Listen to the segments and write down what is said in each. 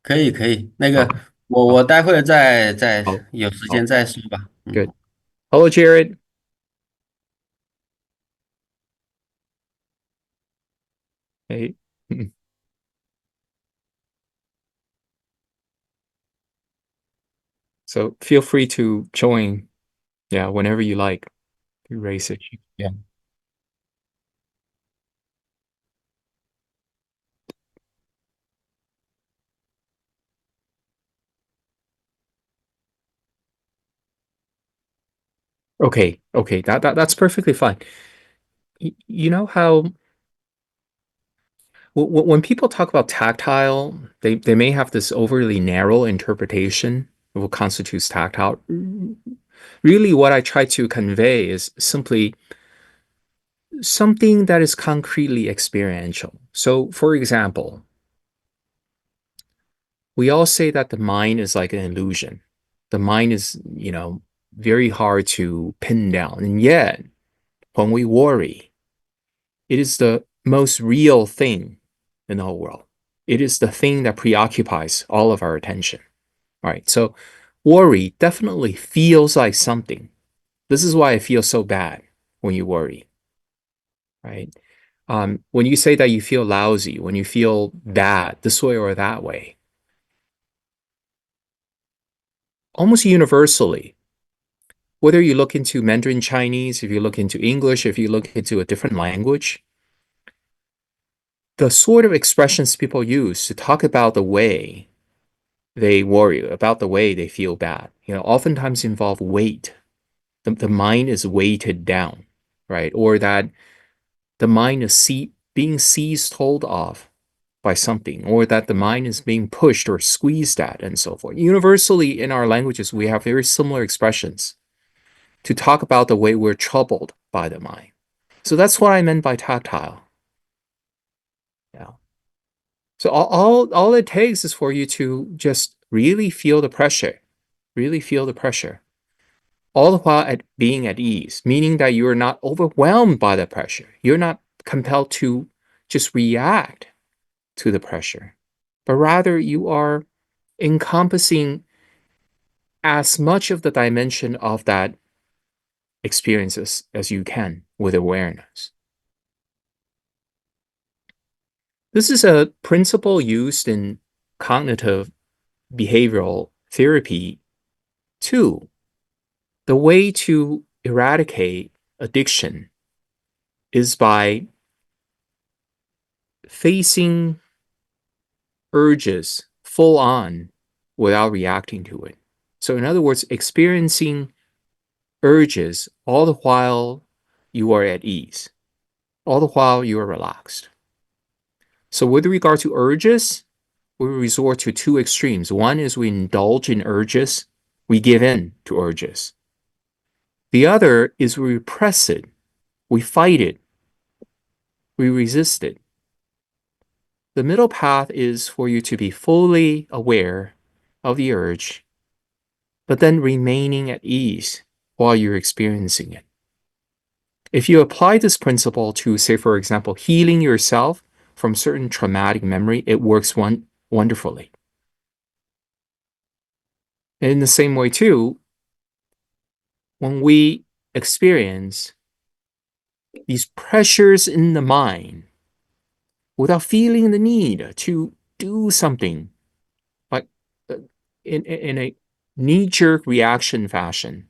可以可以，那好，个我好，待会儿再好，有时间好再说吧。嗯，，good. Hello, Jared. Hey. So feel free to join, yeah, whenever you like. Erase it. Yeah. Okay, okay, that's perfectly fine. You know how when people talk about tactile, they may have this overly narrow interpretation of what constitutes tactile. Really, what I try to convey is simply something that is concretely experiential. So, for example, we all say that the mind is like an illusion. The mind is, very hard to pin down. And yet, when we worry, it is the most real thing in the whole world. It is the thing that preoccupies all of our attention. Right. So worry definitely feels like something. This is why it feels so bad when you worry. Right. When you say that you feel lousy, when you feel bad this way or that way, almost universally, whether you look into Mandarin Chinese, if you look into English, if you look into a different language, the sort of expressions people use to talk about the way they worry, about the way they feel bad, oftentimes involve weight. The mind is weighted down, right? Or that the mind is being seized hold of by something, or that the mind is being pushed or squeezed at, and so forth. Universally, in our languages, we have very similar expressions to talk about the way we're troubled by the mind. So that's what I meant by tactile. Yeah. So all it takes is for you to just really feel the pressure, really feel the pressure, all the while at being at ease, meaning that you are not overwhelmed by the pressure. You're not compelled to just react to the pressure, but rather you are encompassing as much of the dimension of that experience as you can with awareness. This is a principle used in cognitive behavioral therapy too. The way to eradicate addiction is by facing urges full on without reacting to it. So, in other words, experiencing urges all the while you are at ease, all the while you are relaxed. So, with regard to urges, we resort to two extremes. One is we indulge in urges, we give in to urges. The other is we repress it, we fight it, we resist it. The middle path is for you to be fully aware of the urge, but then remaining at ease while you're experiencing it. If you apply this principle to, say, for example, healing yourself from certain traumatic memory, it works wonderfully. And in the same way, too, when we experience these pressures in the mind without feeling the need to do something, like uh, in a knee jerk reaction fashion,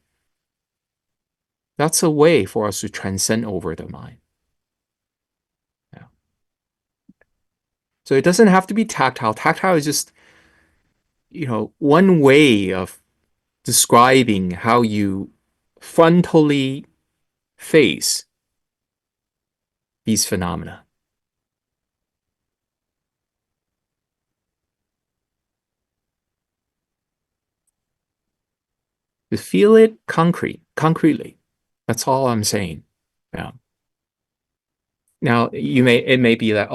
that's a way for us to transcend over the mind. Yeah. So it doesn't have to be tactile. Tactile is just, one way of describing how you frontally face these phenomena. To feel it concretely. That's all I'm saying. Yeah. Now it may be that,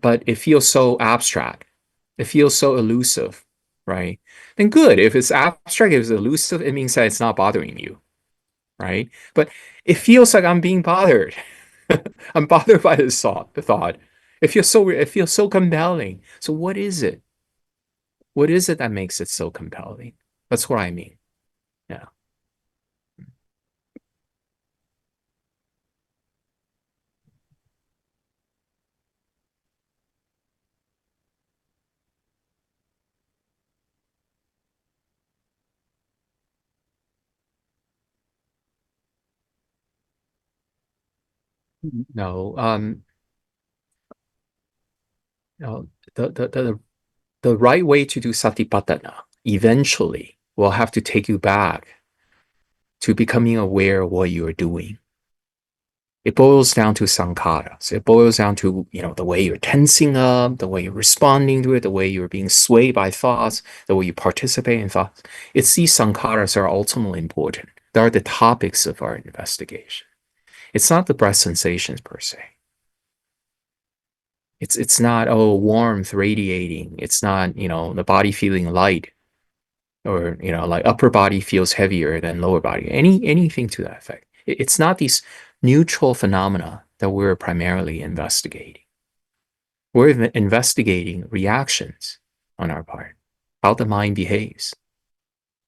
but it feels so abstract. It feels so elusive, right? Then good. If it's abstract, if it's elusive, it means that it's not bothering you, right? But it feels like I'm being bothered. I'm bothered by this thought. The thought. It feels so compelling. So what is it? What is it that makes it so compelling? That's what I mean. Yeah. No, no, the, the, the, the right way to do satipatthana eventually will have to take you back to becoming aware of what you are doing. It boils down to sankharas. It boils down to, the way you're tensing up, the way you're responding to it, the way you're being swayed by thoughts, the way you participate in thoughts. It's these sankharas are ultimately important. They are the topics of our investigation. It's not the breath sensations per se. It's not, oh, warmth radiating. It's not, the body feeling light or, like upper body feels heavier than lower body. Anything to that effect. It's not these neutral phenomena that we're primarily investigating. We're investigating reactions on our part, how the mind behaves,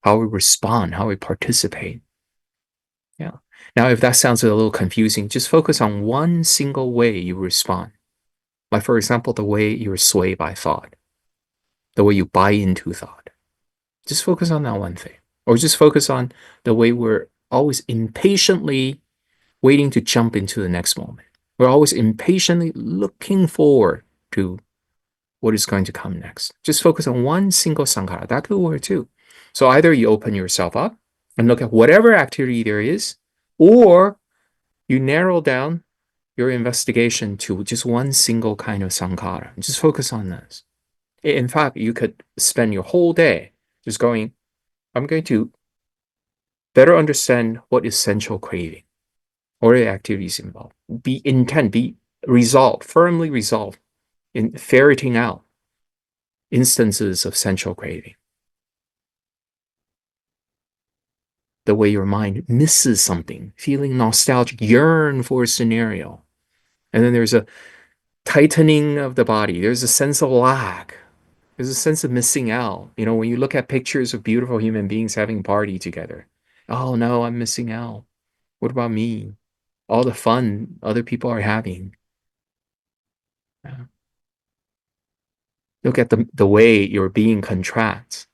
how we respond, how we participate. Yeah. Now, if that sounds a little confusing, just focus on one single way you respond. Like, for example, the way you're swayed by thought, the way you buy into thought. Just focus on that one thing. Or just focus on the way we're always impatiently waiting to jump into the next moment. We're always impatiently looking forward to what is going to come next. Just focus on one single sankhara. That could work too. So either you open yourself up and look at whatever activity there is, or you narrow down your investigation to just one single kind of sankhara. Just focus on this. In fact, you could spend your whole day just going, I'm going to better understand what is sensual craving, what are the activities involved. Be intent, be resolved, firmly resolved in ferreting out instances of sensual craving. The way your mind misses something, feeling nostalgic, yearn for a scenario. And then there's a tightening of the body. There's a sense of lack. There's a sense of missing out. When you look at pictures of beautiful human beings having a party together, oh no, I'm missing out. What about me? All the fun other people are having. Yeah. Look at the way your being contracts.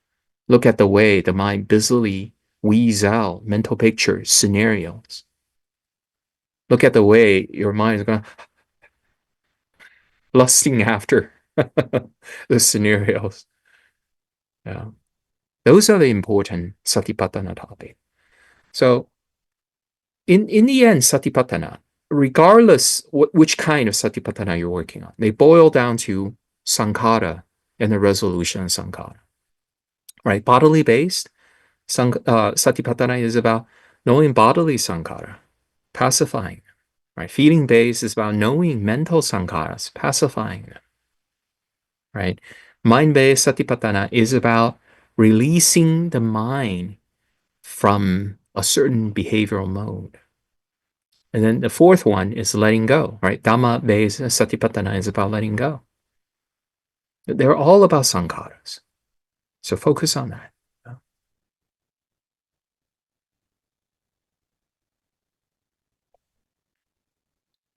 Look at the way the mind busily weaves out mental pictures, scenarios. Look at the way your mind is going lusting after the scenarios. Yeah. Those are the important satipatthana topic. So in the end, satipatthana, regardless which kind of satipatthana you're working on, they boil down to sankhara and the resolution of sankhara. Right? Bodily based, satipatthana is about knowing bodily sankhara, pacifying. Right? Feeling based is about knowing mental sankharas, pacifying them. Right? Mind based satipatthana is about releasing the mind from a certain behavioral mode. And then the fourth one is letting go, right? Dhamma based satipatthana is about letting go. They're all about sankharas. So focus on that.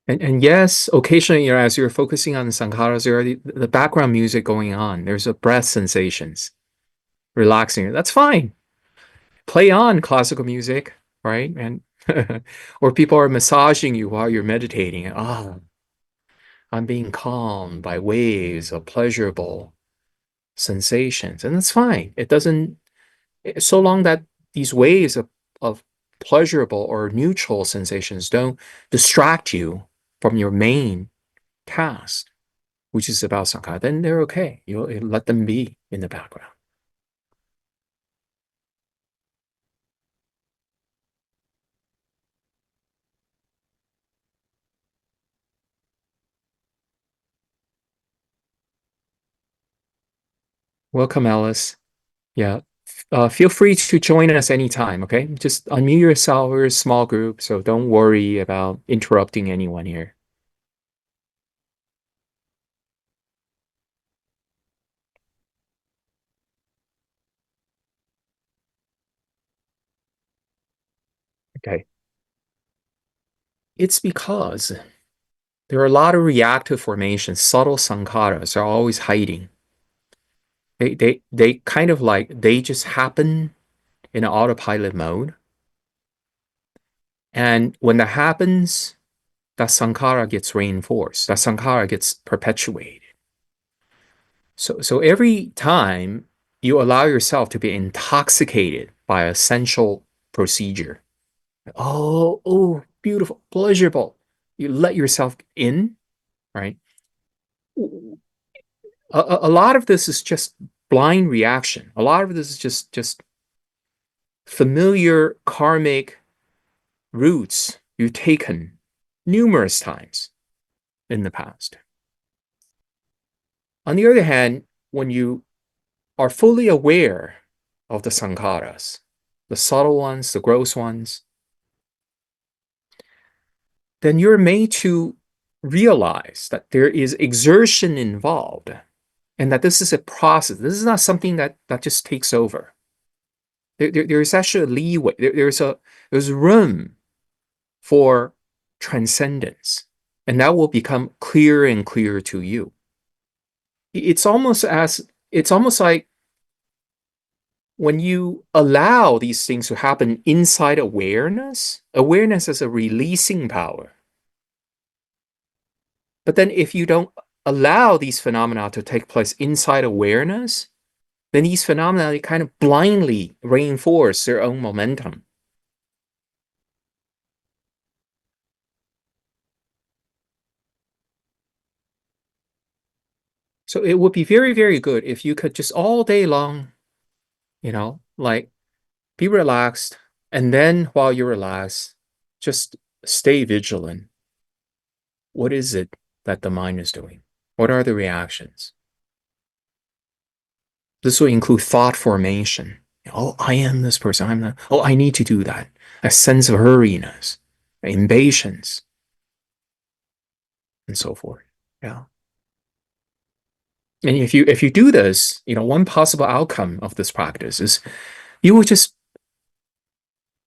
And yes, occasionally, as you're focusing on the sankharas, there are the background music going on. There's a breath sensations, relaxing. That's fine. Play on classical music, right? And or people are massaging you while you're meditating. Ah, I'm being calmed by waves of pleasurable sensations, and that's fine. It doesn't, so long that these waves of pleasurable or neutral sensations don't distract you from your main task, which is about sankhara, then they're okay. You let them be in the background. Welcome, Alice. Yeah. Feel free to join us anytime, okay? Just unmute yourself. We're a small group, so don't worry about interrupting anyone here. Okay. It's because there are a lot of reactive formations, subtle sankharas are always hiding. They kind of like they just happen in an autopilot mode. And when that happens, that sankhara gets reinforced, that sankhara gets perpetuated. So every time you allow yourself to be intoxicated by a sensual procedure, oh, beautiful, pleasurable, you let yourself in, right? A lot of this is just blind reaction. A lot of this is just familiar karmic routes you've taken numerous times in the past. On the other hand, when you are fully aware of the sankharas, the subtle ones, the gross ones, then you're made to realize that there is exertion involved and that this is a process. This is not something that just takes over. There's actually a leeway. There's room for transcendence, and that will become clearer and clearer to you. It's almost like when you allow these things to happen inside awareness, awareness has a releasing power. But then if you don't allow these phenomena to take place inside awareness, then these phenomena they kind of blindly reinforce their own momentum. So it would be very, very good if you could just all day long, like be relaxed. And then while you're relaxed, just stay vigilant. What is it that the mind is doing? What are the reactions? This will include thought formation. Oh, I am this person. I'm the, oh, I need to do that. A sense of hurriness, impatience, and so forth. Yeah. And if you do this, one possible outcome of this practice is you will just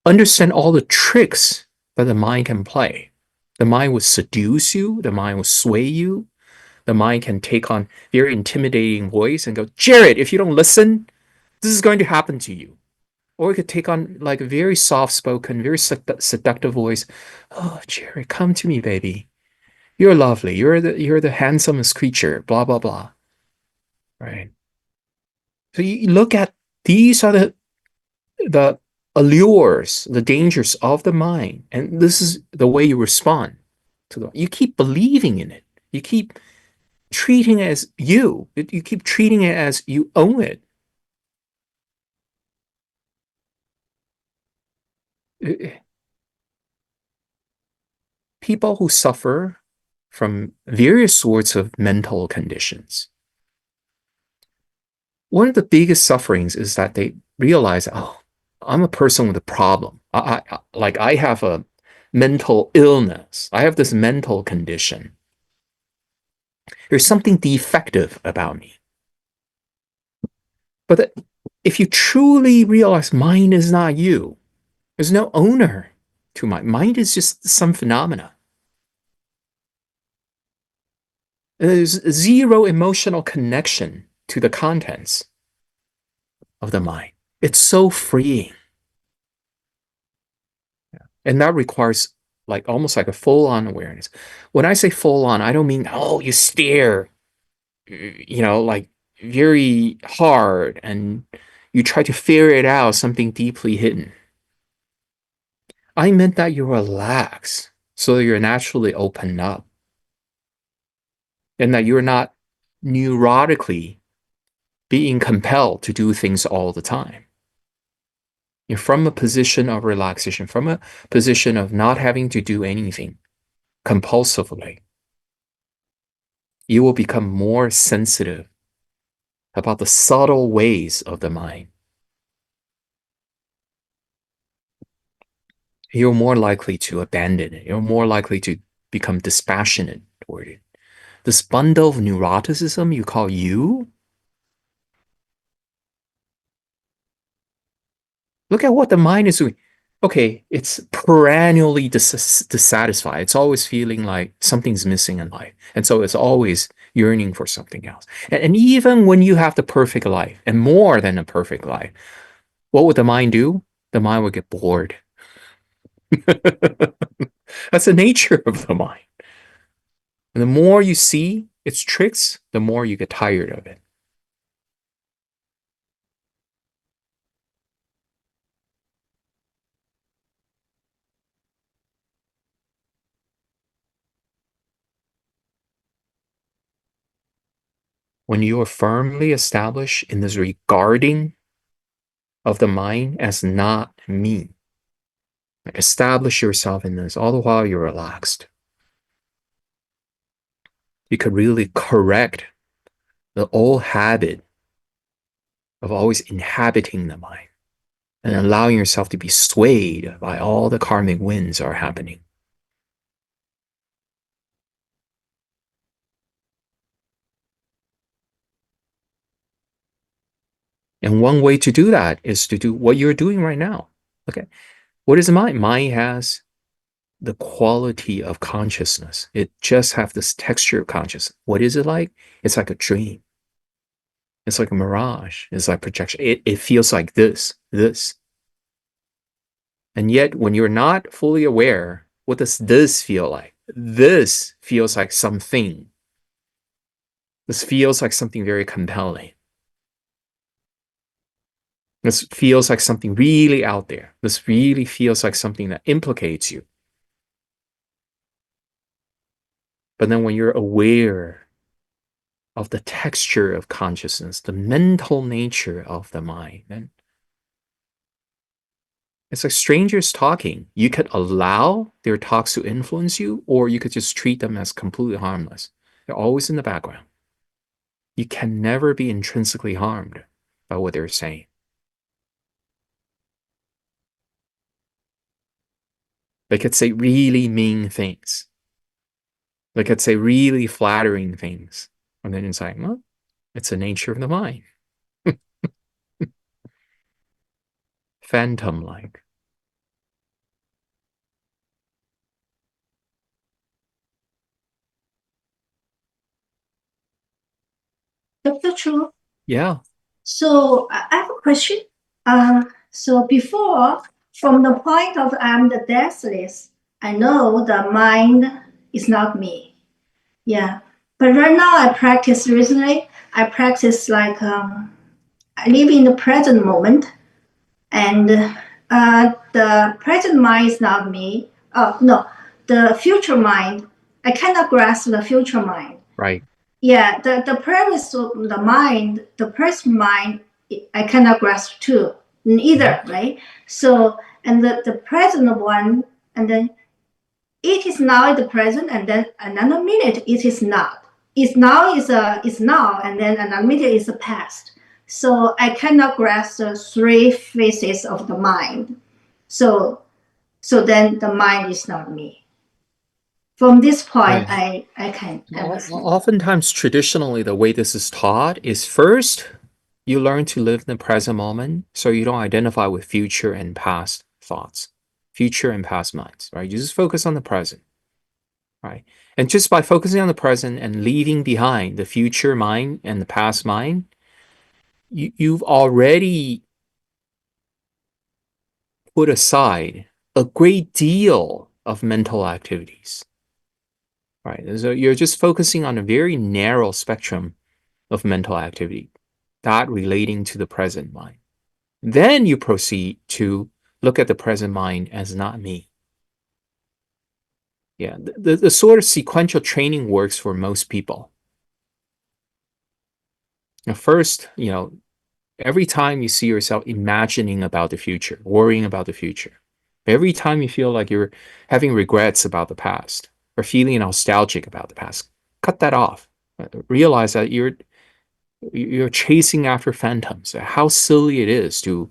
understand all the tricks that the mind can play. The mind will seduce you, the mind will sway you, the mind can take on very intimidating voice and go, Jared, if you don't listen, this is going to happen to you. Or it could take on like a very soft spoken, very seductive voice. Oh, Jared, come to me, baby. You're lovely. You're the handsomest creature, blah, blah, blah. Right. So you look at these are the allures, the dangers of the mind, and this is the way you respond to them. You keep believing in it. You keep treating it as you. You keep treating it as you own it. People who suffer from various sorts of mental conditions, one of the biggest sufferings is that they realize, oh, I'm a person with a problem. Like I have a mental illness. I have this mental condition. There's something defective about me. But if you truly realize mind is not you, there's no owner to mind. Mind is just some phenomena. There's zero emotional connection to the contents of the mind. It's so freeing. And that requires like almost like a full-on awareness. When I say full on, I don't mean, oh, you stare, like very hard and you try to ferret out something deeply hidden. I meant that you relax so that you're naturally open up and that you're not neurotically being compelled to do things all the time. You're from a position of relaxation, from a position of not having to do anything compulsively. You will become more sensitive about the subtle ways of the mind. You're more likely to abandon it. You're more likely to become dispassionate toward it. This bundle of neuroticism you call you, look at what the mind is doing. okay, it's perennially dissatisfied. It's always feeling like something's missing in life. And so it's always yearning for something else. And even when you have the perfect life and more than a perfect life, what would the mind do? The mind would get bored. That's the nature of the mind. And the more you see its tricks, the more you get tired of it. When you are firmly established in this regarding of the mind as not me, establish yourself in this all the while you're relaxed. You could really correct the old habit of always inhabiting the mind and allowing yourself to be swayed by all the karmic winds are happening. And one way to do that is to do what you're doing right now. Okay. What is the mind? Mind has the quality of consciousness. It just have this texture of consciousness. What is it like? It's like a dream. It's like a mirage. It's like projection. It feels like this. And yet, when you're not fully aware, what does this feel like? This feels like something. This feels like something very compelling. This feels like something really out there. This really feels like something that implicates you. But then when you're aware of the texture of consciousness, the mental nature of the mind, then it's like strangers talking. You could allow their talks to influence you, or you could just treat them as completely harmless. They're always in the background. You can never be intrinsically harmed by what they're saying. They could say really mean things. They could say really flattering things. And then it's like, well, it's the nature of the mind. Phantom like. Dr. Chu, Yeah, so I have a question. So before, from the point of I'm the deathless, I know the mind is not me. Yeah. But right now I practice recently, I practice like I live in the present moment and the present mind is not me. Oh no, the future mind, I cannot grasp the future mind. right. Yeah, the premise of the mind, the present mind, I cannot grasp too, Mhm. neither, right? So, and the present one, and then it is now the present, and then another minute it is not. It's now is now, and then another minute is the past. So I cannot grasp the three phases of the mind. So, so then the mind is not me. From this point, Right. I can understand. Oftentimes, traditionally, the way this is taught is first, you learn to live in the present moment so you don't identify with future and past thoughts, future and past minds, right? You just focus on the present, right? And just by focusing on the present and leaving behind the future mind and the past mind, you've already put aside a great deal of mental activities, right? So you're just focusing on a very narrow spectrum of mental activity, that relating to the present mind. Then you proceed to look at the present mind as not me. Yeah, the sort of sequential training works for most people. Now, first, every time you see yourself imagining about the future, worrying about the future, every time you feel like you're having regrets about the past or feeling nostalgic about the past, cut that off. Realize that you're chasing after phantoms. How silly it is to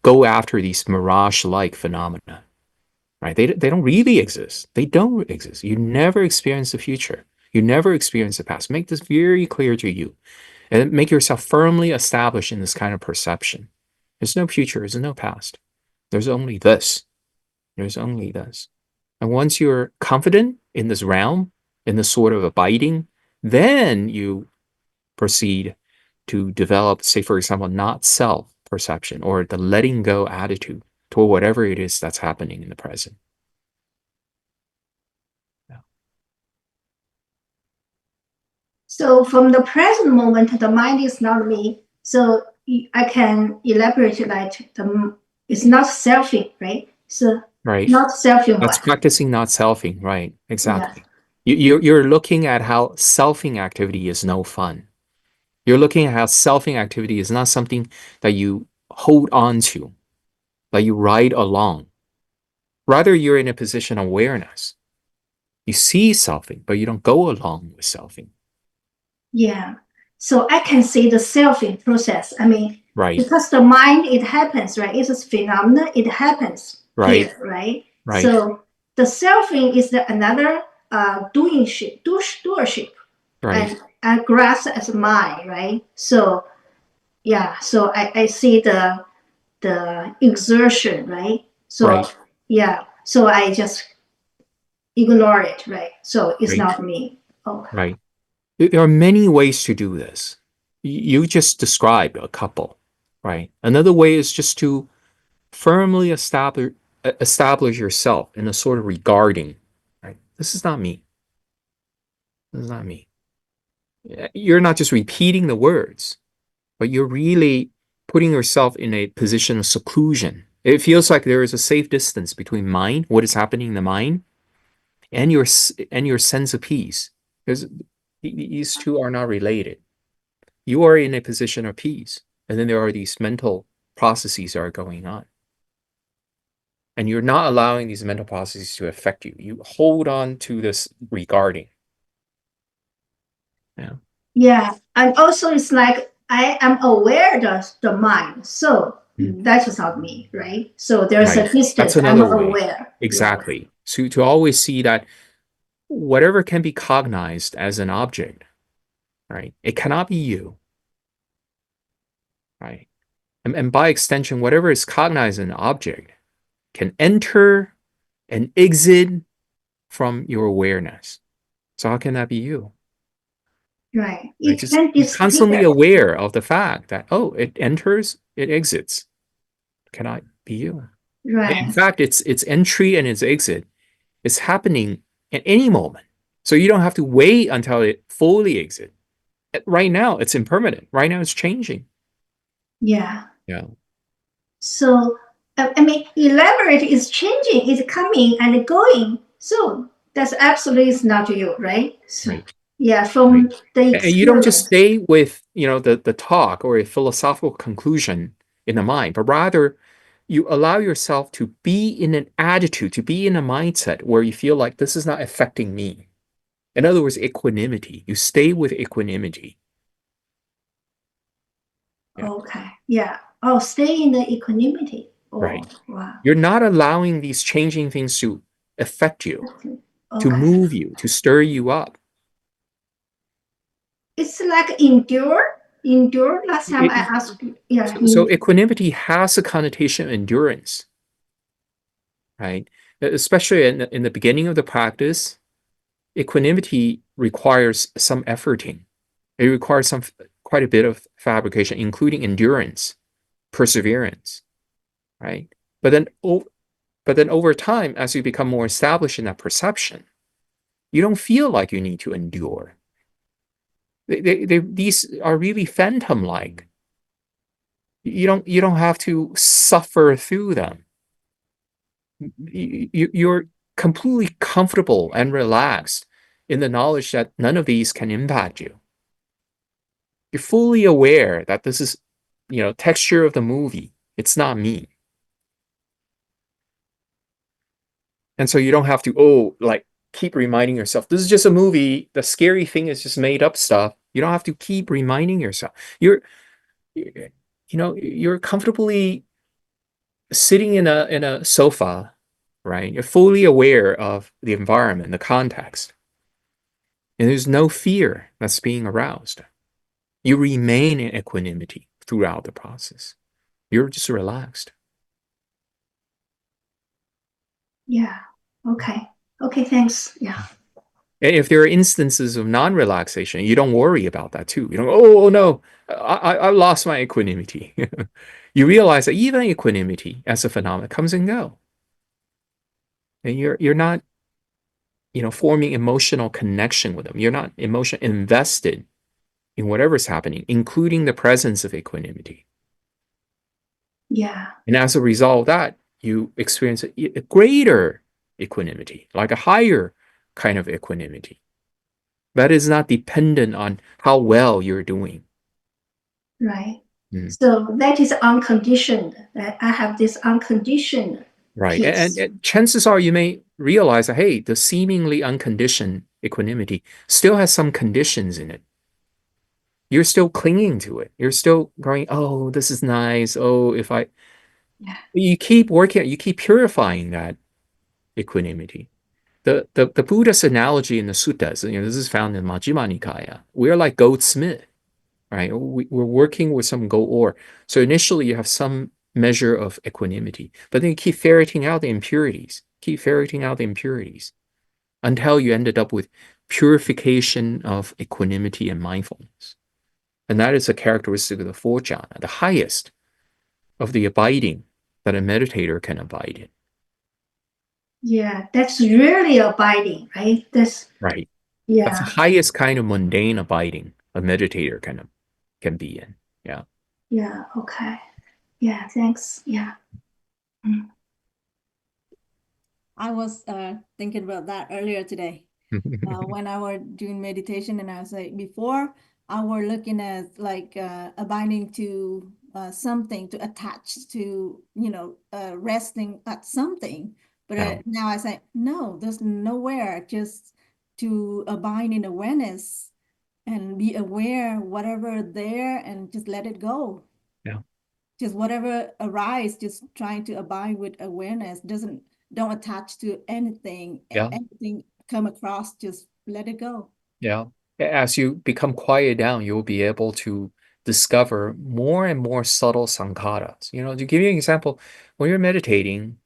go after these mirage-like phenomena, right? They don't really exist. They don't exist. You never experience the future. You never experience the past. Make this very clear to you and make yourself firmly established in this kind of perception. There's no future. There's no past. There's only this. There's only this. And once you're confident in this realm, in this sort of abiding, then you proceed to develop, say, for example, not self perception or the letting go attitude toward whatever it is that's happening in the present. Yeah. So from the present moment, the mind is not me. So I can elaborate like it's not selfing, right? So Right. not selfing That's one. practicing not selfing, right? Yeah. Exactly. You're looking at how selfing activity is no fun. You're looking at how selfing activity is not something that you hold on to, that you ride along. Rather, you're in a position of awareness. You see selfing, but you don't go along with selfing. Yeah. So I can see the selfing process. I mean, Right. because the mind, it happens, right? It's a phenomenon. It happens Right. here, right? Right. So the selfing is another doership, Right. and grass as mind, right? So yeah, so I see the exertion, right? So Right. yeah, so I just ignore it, right? So it's Right. not me. Okay. Right. There are many ways to do this. You just described a couple, right? Another way is just to firmly establish yourself in a sort of regarding, right? This is not me. This is not me. You're not just repeating the words, but you're really putting yourself in a position of seclusion. It feels like there is a safe distance between mind, what is happening in the mind, and your sense of peace, because these two are not related. You are in a position of peace, and then there are these mental processes that are going on, and you're not allowing these mental processes to affect you. You hold on to this regarding. Yeah. Yeah, and also it's like I am aware of the mind, so that is not me, right? So there's a Right. That's distance. I'm another way. aware. Yeah. Exactly. So to always see that whatever can be cognized as an object, right? It cannot be you, right? And by extension, whatever is cognized as an object can enter and exit from your awareness. So how can that be you? Right. Right? It Just can be constantly disappear. aware of the fact that, oh, it enters, it exits. Cannot be you. In Right. fact, its entry and its exit is happening at any moment. So you don't have to wait until it fully exits. Right now, it's impermanent. Right now, it's changing. Yeah. Yeah. So I mean, elaborate is changing, is coming and going. So that's absolutely is not you, right? So, Right. yeah, Right. from the And you don't just experience. stay with, the talk or a philosophical conclusion in the mind, but rather you allow yourself to be in an attitude, to be in a mindset where you feel like this is not affecting me. In other words, equanimity. You stay with equanimity. Yeah. Okay. Yeah. Oh, stay in the equanimity. Oh, Right. wow. You're not allowing these changing things to affect you, to Okay. move you, to stir you up. It's like endure. Endure. Last time I It- asked you. Yeah. so equanimity has a connotation of endurance, right? Especially in the beginning of the practice, equanimity requires some efforting. It requires quite a bit of fabrication, including endurance, perseverance, right? But then, but then over time, as you become more established in that perception, you don't feel like you need to endure. These are really phantom-like. You don't have to suffer through them. You're completely comfortable and relaxed in the knowledge that none of these can impact you. You're fully aware that this is, texture of the movie. It's not me. And so you don't have to, like keep reminding yourself, this is just a movie. The scary thing is just made up stuff. You don't have to keep reminding yourself. You're comfortably sitting in a sofa, right? You're fully aware of the environment, the context. And there's no fear that's being aroused. You remain in equanimity throughout the process. You're just relaxed. Yeah. Okay. Okay, thanks. Yeah. If there are instances of non-relaxation, you don't worry about that too. You don't, oh no, I lost my equanimity. You realize that even equanimity as a phenomenon comes and go. And you're not, forming emotional connection with them. You're not emotion invested in whatever's happening, including the presence of equanimity. Yeah. And as a result of that, you experience a greater equanimity, like a higher kind of equanimity. That is not dependent on how well you're doing. Right. Mm. So that is unconditioned. That I have this unconditioned Right. peace. And chances are you may realize that, hey, the seemingly unconditioned equanimity still has some conditions in it. You're still clinging to it. You're still going, oh, this is nice. Oh, if I, Yeah. you keep working, you keep purifying that equanimity. The Buddha's analogy in the suttas, this is found in Majjhima Nikaya. We're like goldsmith, right? We're working with some gold ore. So initially you have some measure of equanimity, but then you keep ferreting out the impurities, until you ended up with purification of equanimity and mindfulness. And that is a characteristic of the four jhana, the highest of the abiding that a meditator can abide in. Yeah. That's really abiding, right? That's, Right. That's the yeah. highest kind of mundane abiding a meditator can be in. Yeah. Yeah. Okay. Yeah. Thanks. Yeah. Mm. I was thinking about that earlier today when I was doing meditation, and I was like, before I were looking at like abiding to something, to attach to, resting at something. But Yeah. now I say, no, there's nowhere, just to abide in awareness and be aware whatever there and just let it go. Yeah. Just whatever arise, just trying to abide with awareness, don't attach to anything. Yeah. Anything come across, just let it go. Yeah. As you become quiet down, you'll be able to discover more and more subtle sankharas. To give you an example, when you're meditating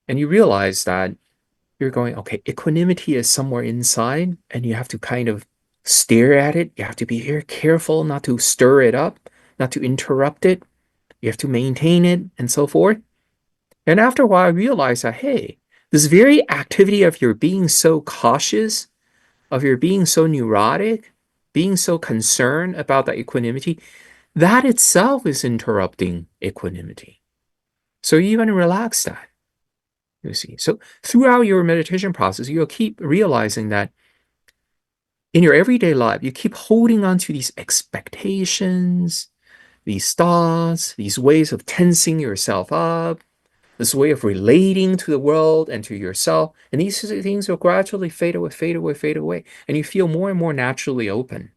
and you realize that you're going, okay, equanimity is somewhere inside, and you have to kind of stare at it. You have to be very careful not to stir it up, not to interrupt it. You have to maintain it, and so forth. And after a while, I realized that, hey, this very activity of your being so cautious, of your being so neurotic, being so concerned about the equanimity, that itself is interrupting equanimity. So you even relax that, you see. So throughout your meditation process, you'll keep realizing that in your everyday life, you keep holding on to these expectations, these thoughts, these ways of tensing yourself up, this way of relating to the world and to yourself. And these things will gradually fade away, fade away, fade away. And you feel more and more naturally open.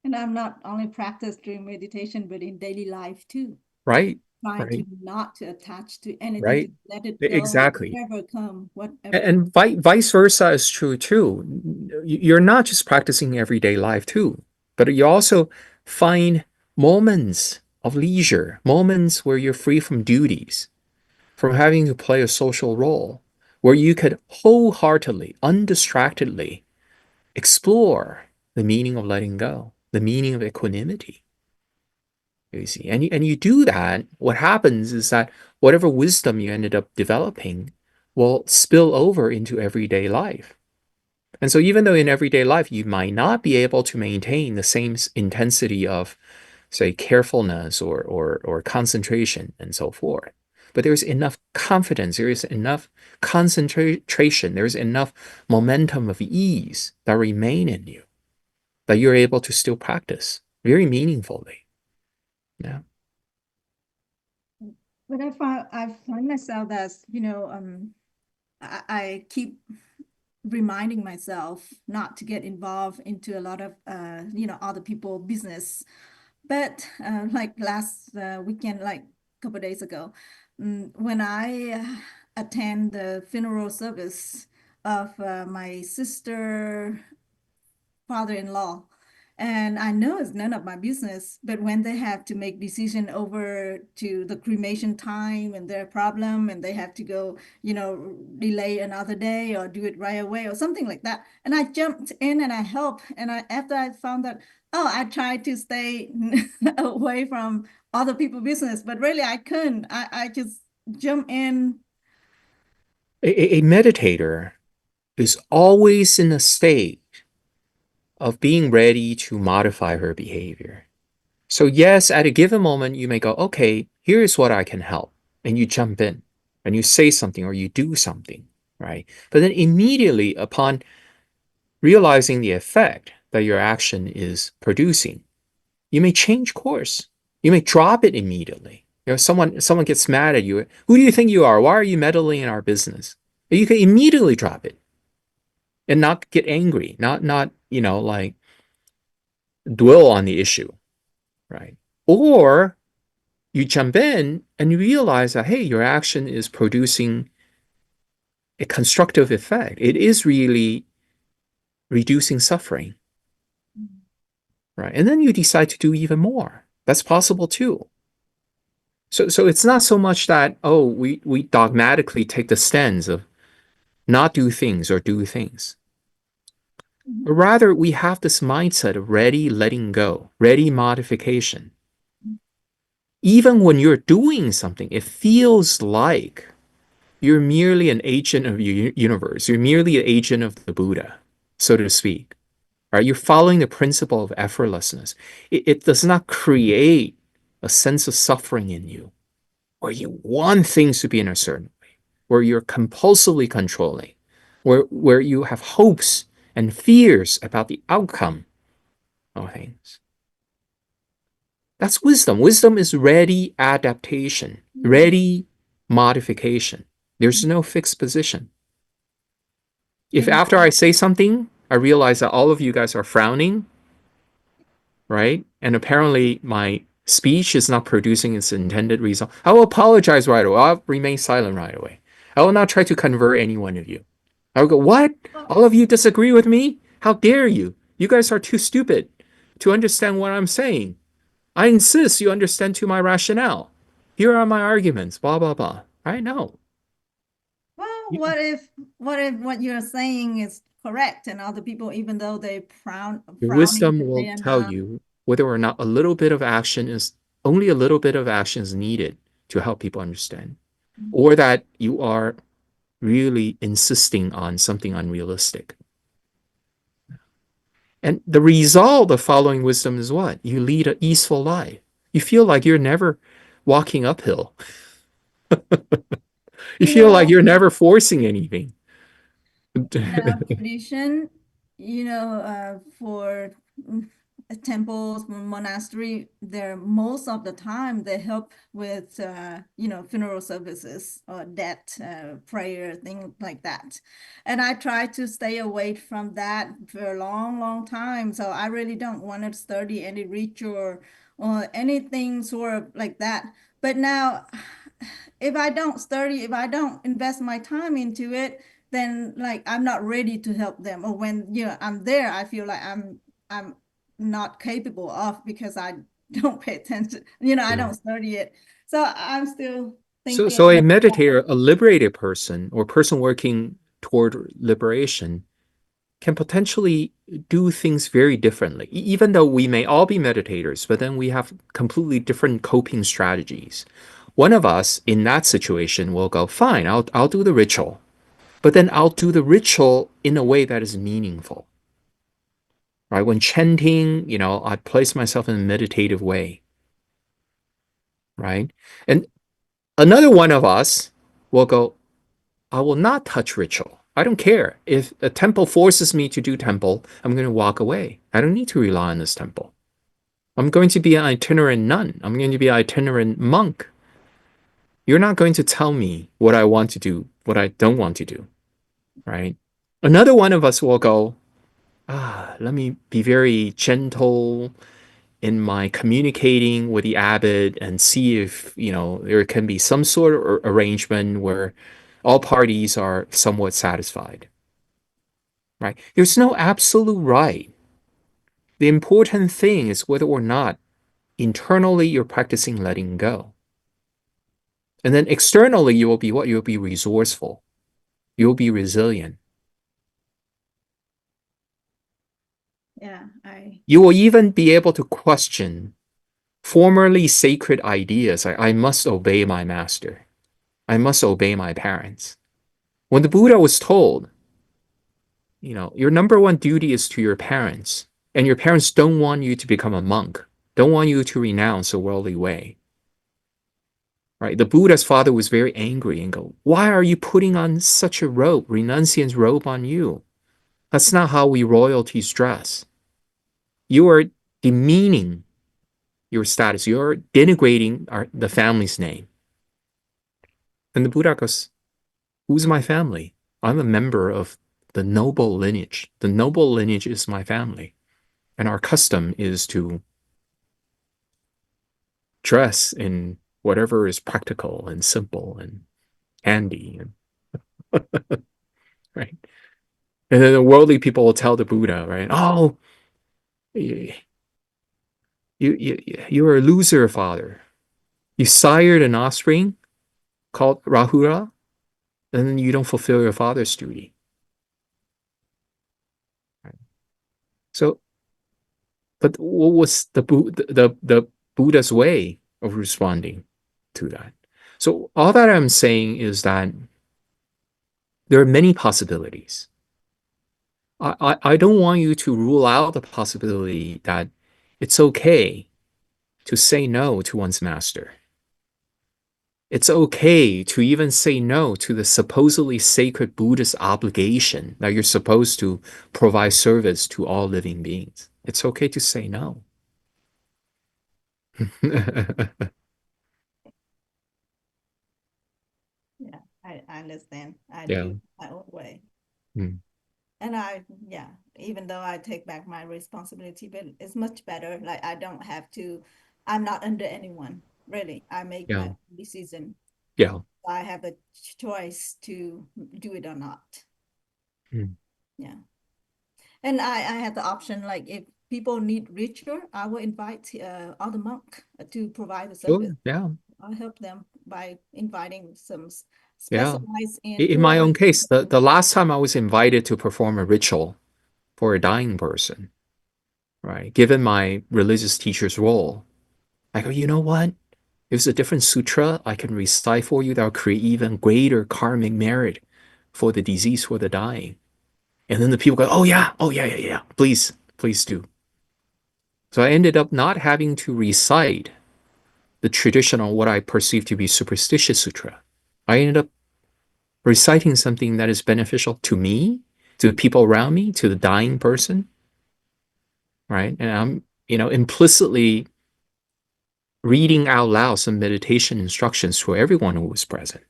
And I'm not only practice during meditation, but in daily life too. Right? Trying to Right? not to attach to anything, Right? just let it go, Exactly. whatever come, whatever. And vice versa is true too. You're not just practicing everyday life too, but you also find moments of leisure, moments where you're free from duties, from having to play a social role, where you could wholeheartedly, undistractedly explore the meaning of letting go, the meaning of equanimity. You see, and you do that, what happens is that whatever wisdom you ended up developing will spill over into everyday life. And so even though in everyday life you might not be able to maintain the same intensity of, say, carefulness or concentration and so forth, but there's enough confidence, there is enough concentration, there's enough momentum of ease that remain in you that you're able to still practice very meaningfully. Yeah. But I find myself as, I keep reminding myself not to get involved into a lot of, other people business. But like last weekend, like a couple of days ago, when I attend the funeral service of my sister father-in-law, And I know it's none of my business, but when they have to make decision over to the cremation time and their problem, and they have to go, delay another day or do it right away or something like that. And I jumped in and I helped. And after I found that, oh, I tried to stay away from other people's business, but really I couldn't. I just jump in. A meditator is always in a state of being ready to modify her behavior. So yes, at a given moment, you may go, okay, here's what I can help. And you jump in and you say something or you do something, right? But then immediately upon realizing the effect that your action is producing, you may change course. You may drop it immediately. Someone gets mad at you. Who do you think you are? Why are you meddling in our business? You can immediately drop it and not get angry, not like dwell on the issue, right? Or you jump in and you realize that, hey, your action is producing a constructive effect. It is really reducing suffering, right? And then you decide to do even more. That's possible too. So it's not so much that, oh, we dogmatically take the stance of not do things or do things. But rather, we have this mindset of ready letting go, ready modification. Even when you're doing something, it feels like you're merely an agent of your universe. You're merely an agent of the Buddha, so to speak. Right? You're following the principle of effortlessness. It does not create a sense of suffering in you, where you want things to be in a certain way, where you're compulsively controlling, where you have hopes and fears about the outcome of things. That's wisdom. Wisdom is ready adaptation, ready modification. There's no fixed position. If after I say something, I realize that all of you guys are frowning, right? And apparently my speech is not producing its intended result, I will apologize right away. I'll remain silent right away. I will not try to convert any one of you. I will go, what? All of you disagree with me? How dare you? You guys are too stupid to understand what I'm saying. I insist you understand to my rationale. Here are my arguments, blah, blah, blah. Right? No. Well, what you're saying is correct, and other people, even though they Your frowning, wisdom they will are tell not. you whether or not only a little bit of action is needed to help people understand, or that you are really insisting on something unrealistic. And the result of following wisdom is what? You lead an easeful life. You feel like you're never walking uphill. You You feel like know, you're never forcing anything. in our tradition, for temples, monastery, there most of the time they help with funeral services or death prayer, things like that. And I try to stay away from that for a long, long time. So I really don't want to study any ritual or anything sort of like that. But now, if I don't study, if I don't invest my time into it, then like I'm not ready to help them. Or when I'm there, I feel like I'm not capable of, because I don't pay attention. I Yeah. don't study it. So I'm still So thinking, a meditator, a liberated person, or person working toward liberation can potentially do things very differently. Even though we may all be meditators, but then we have completely different coping strategies. One of us in that situation will go, fine, I'll do the ritual, but then I'll do the ritual in a way that is meaningful. Right? When chanting, I place myself in a meditative way, right? And another one of us will go, I will not touch ritual. I don't care. If a temple forces me to do temple, I'm going to walk away. I don't need to rely on this temple. I'm going to be an itinerant nun. I'm going to be an itinerant monk. You're not going to tell me what I want to do, what I don't want to do, right? Another one of us will go, let me be very gentle in my communicating with the abbot and see if, there can be some sort of arrangement where all parties are somewhat satisfied, right? There's no absolute right. The important thing is whether or not internally you're practicing letting go. And then externally, you will be what? You'll be resourceful. You'll be resilient. Yeah, You will even be able to question formerly sacred ideas. I must obey my master. I must obey my parents. When the Buddha was told, your number one duty is to your parents, and your parents don't want you to become a monk, don't want you to renounce a worldly way. Right? The Buddha's father was very angry and go, why are you putting on such a robe, renunciance robe on you? That's not how we royalties dress. You are demeaning your status. You're denigrating the family's name. And the Buddha goes, who's my family? I'm a member of the noble lineage. The noble lineage is my family. And our custom is to dress in whatever is practical and simple and handy. Right? And then the worldly people will tell the Buddha, right? Oh, you're a loser, father. You sired an offspring called Rahura, and then you don't fulfill your father's duty. So, but what was the Buddha's way of responding to that? So all that I'm saying is that there are many possibilities. I don't want you to rule out the possibility that it's okay to say no to one's master. It's okay to even say no to the supposedly sacred Buddhist obligation that you're supposed to provide service to all living beings. It's okay to say no. yeah, I understand. I Yeah. do my own way. Mm. And even though I take back my responsibility, but it's much better. Like I'm not under anyone, really. I make my Yeah. own decision. Yeah. I have a choice to do it or not. Mm. Yeah. And I have the option, like if people need ritual, I will invite other monk to provide the service. Sure. Yeah. I'll help them by inviting some Yeah. specialized in In my whoever. own case, the last time I was invited to perform a ritual for a dying person, right? Given my religious teacher's role, I go, you know what? There's a different sutra I can recite for you that will create even greater karmic merit for the disease, for the dying. And then the people go, oh yeah, yeah, yeah. Please, please do. So I ended up not having to recite the traditional, what I perceive to be superstitious sutra. I ended up reciting something that is beneficial to me, to the people around me, to the dying person, right? And I'm, implicitly reading out loud some meditation instructions to everyone who was present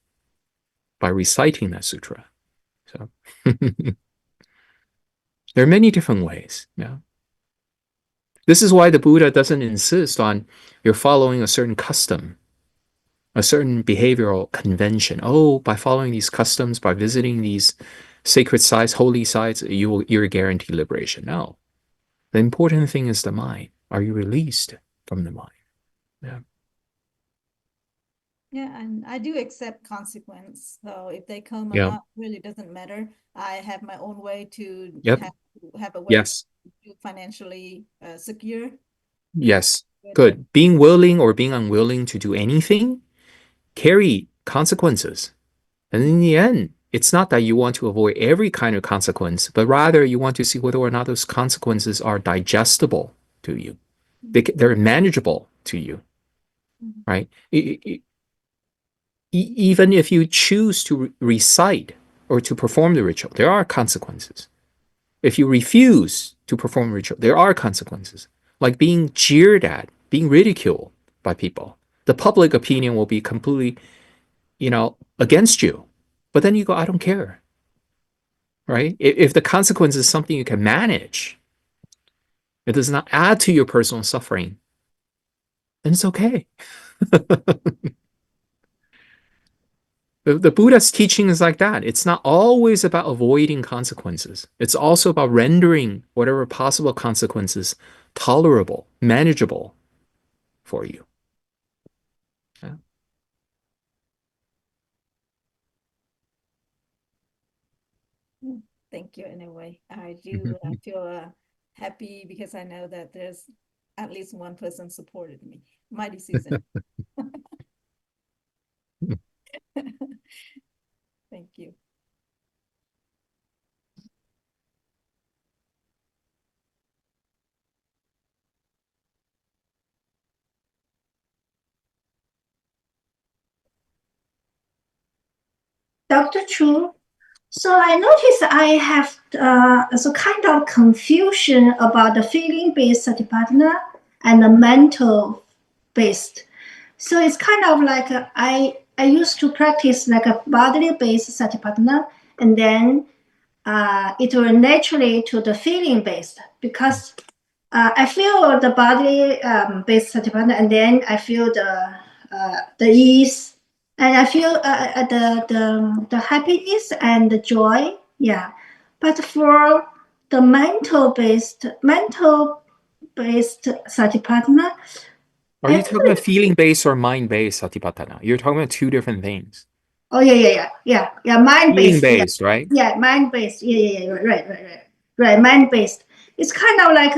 by reciting that sutra. So there are many different ways. Yeah. This is why the Buddha doesn't insist on you're following a certain custom, a certain behavioral convention. Oh, by following these customs, by visiting these sacred sites, holy sites, you're guaranteed liberation. No. The important thing is the mind. Are you released from the mind? Yeah. Yeah, and I do accept consequence. So if they come or Yeah. not, really doesn't matter. I have my own way to Yep. have a way Yes. to financially secure. Yes. But Good. Being willing or being unwilling to do anything carry consequences. And in the end, it's not that you want to avoid every kind of consequence, but rather you want to see whether or not those consequences are digestible to you. They're manageable to you, Mhm. right? Even if you choose to recite or to perform the ritual, there are consequences. If you refuse to perform ritual, there are consequences, like being jeered at, being ridiculed by people. The public opinion will be completely, against you. But then you go, I don't care, right? If the consequence is something you can manage, it does not add to your personal suffering, then it's okay. The Buddha's teaching is like that. It's not always about avoiding consequences. It's also about rendering whatever possible consequences tolerable, manageable for you. Yeah. Thank you. Anyway, I do feel happy because I know that there's at least one person supported me, my decision. Thank you. Dr. Chu, so I noticed I have a kind of confusion about the feeling-based satipatthana and the mental-based. So it's kind of like I used to practice like a bodily-based satipatthana, and then it will naturally to the feeling-based because I feel the body based satipatthana, and then I feel the ease, and I feel the happiness and the joy. Yeah, but for the mental based satipatthana, Are I you feel talking about feeling-based or mind-based satipatthana? You're talking about two different things. oh yeah, mind based. Feeling-based, right? Yeah, mind based. Yeah, right. Mind based. It's kind of like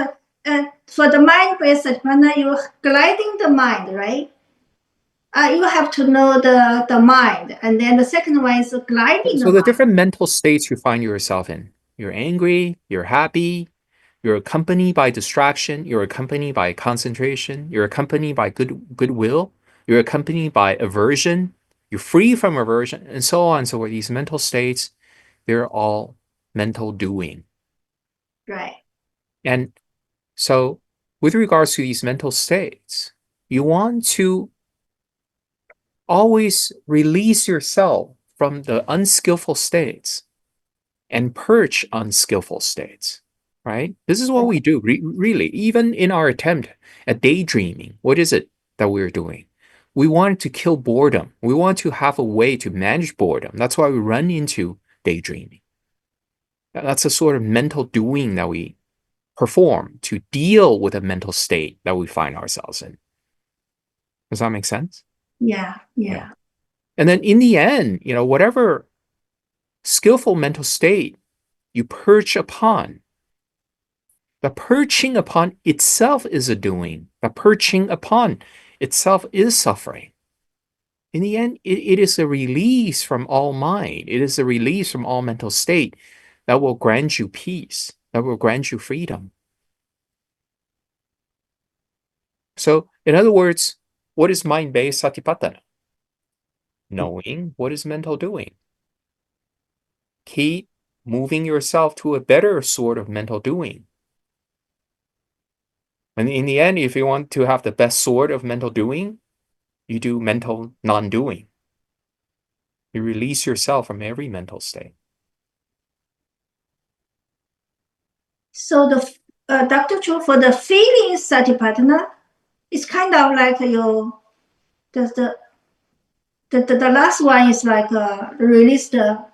for the mind based satipatthana, you're gliding the mind, right? You have to know the mind, and then the second one is gliding the So the mind. different mental states you find yourself in. You're angry, you're happy, you're accompanied by distraction, you're accompanied by concentration, you're accompanied by goodwill, you're accompanied by aversion, you're free from aversion, and so on and so forth. These mental states, they're all mental doing. Right. And so with regards to these mental states, you want to always release yourself from the unskillful states and purge unskillful states, right? This is what we do, really. Even in our attempt at daydreaming, what is it that we're doing? We want to kill boredom. We want to have a way to manage boredom. That's why we run into daydreaming. That's a sort of mental doing that we perform to deal with a mental state that we find ourselves in. Does that make sense? Yeah. And then in the end, whatever skillful mental state you perch upon, the perching upon itself is a doing. The perching upon itself is suffering. In the end, it is a release from all mind. It is a release from all mental state that will grant you peace, that will grant you freedom. So, in other words, what is mind-based satipatthana? Knowing what is mental doing. Keep moving yourself to a better sort of mental doing. And in the end, if you want to have the best sort of mental doing, you do mental non-doing. You release yourself from every mental state. So the Dr. Chu, for the feeling satipatthana, it's kind of like the last one is like release the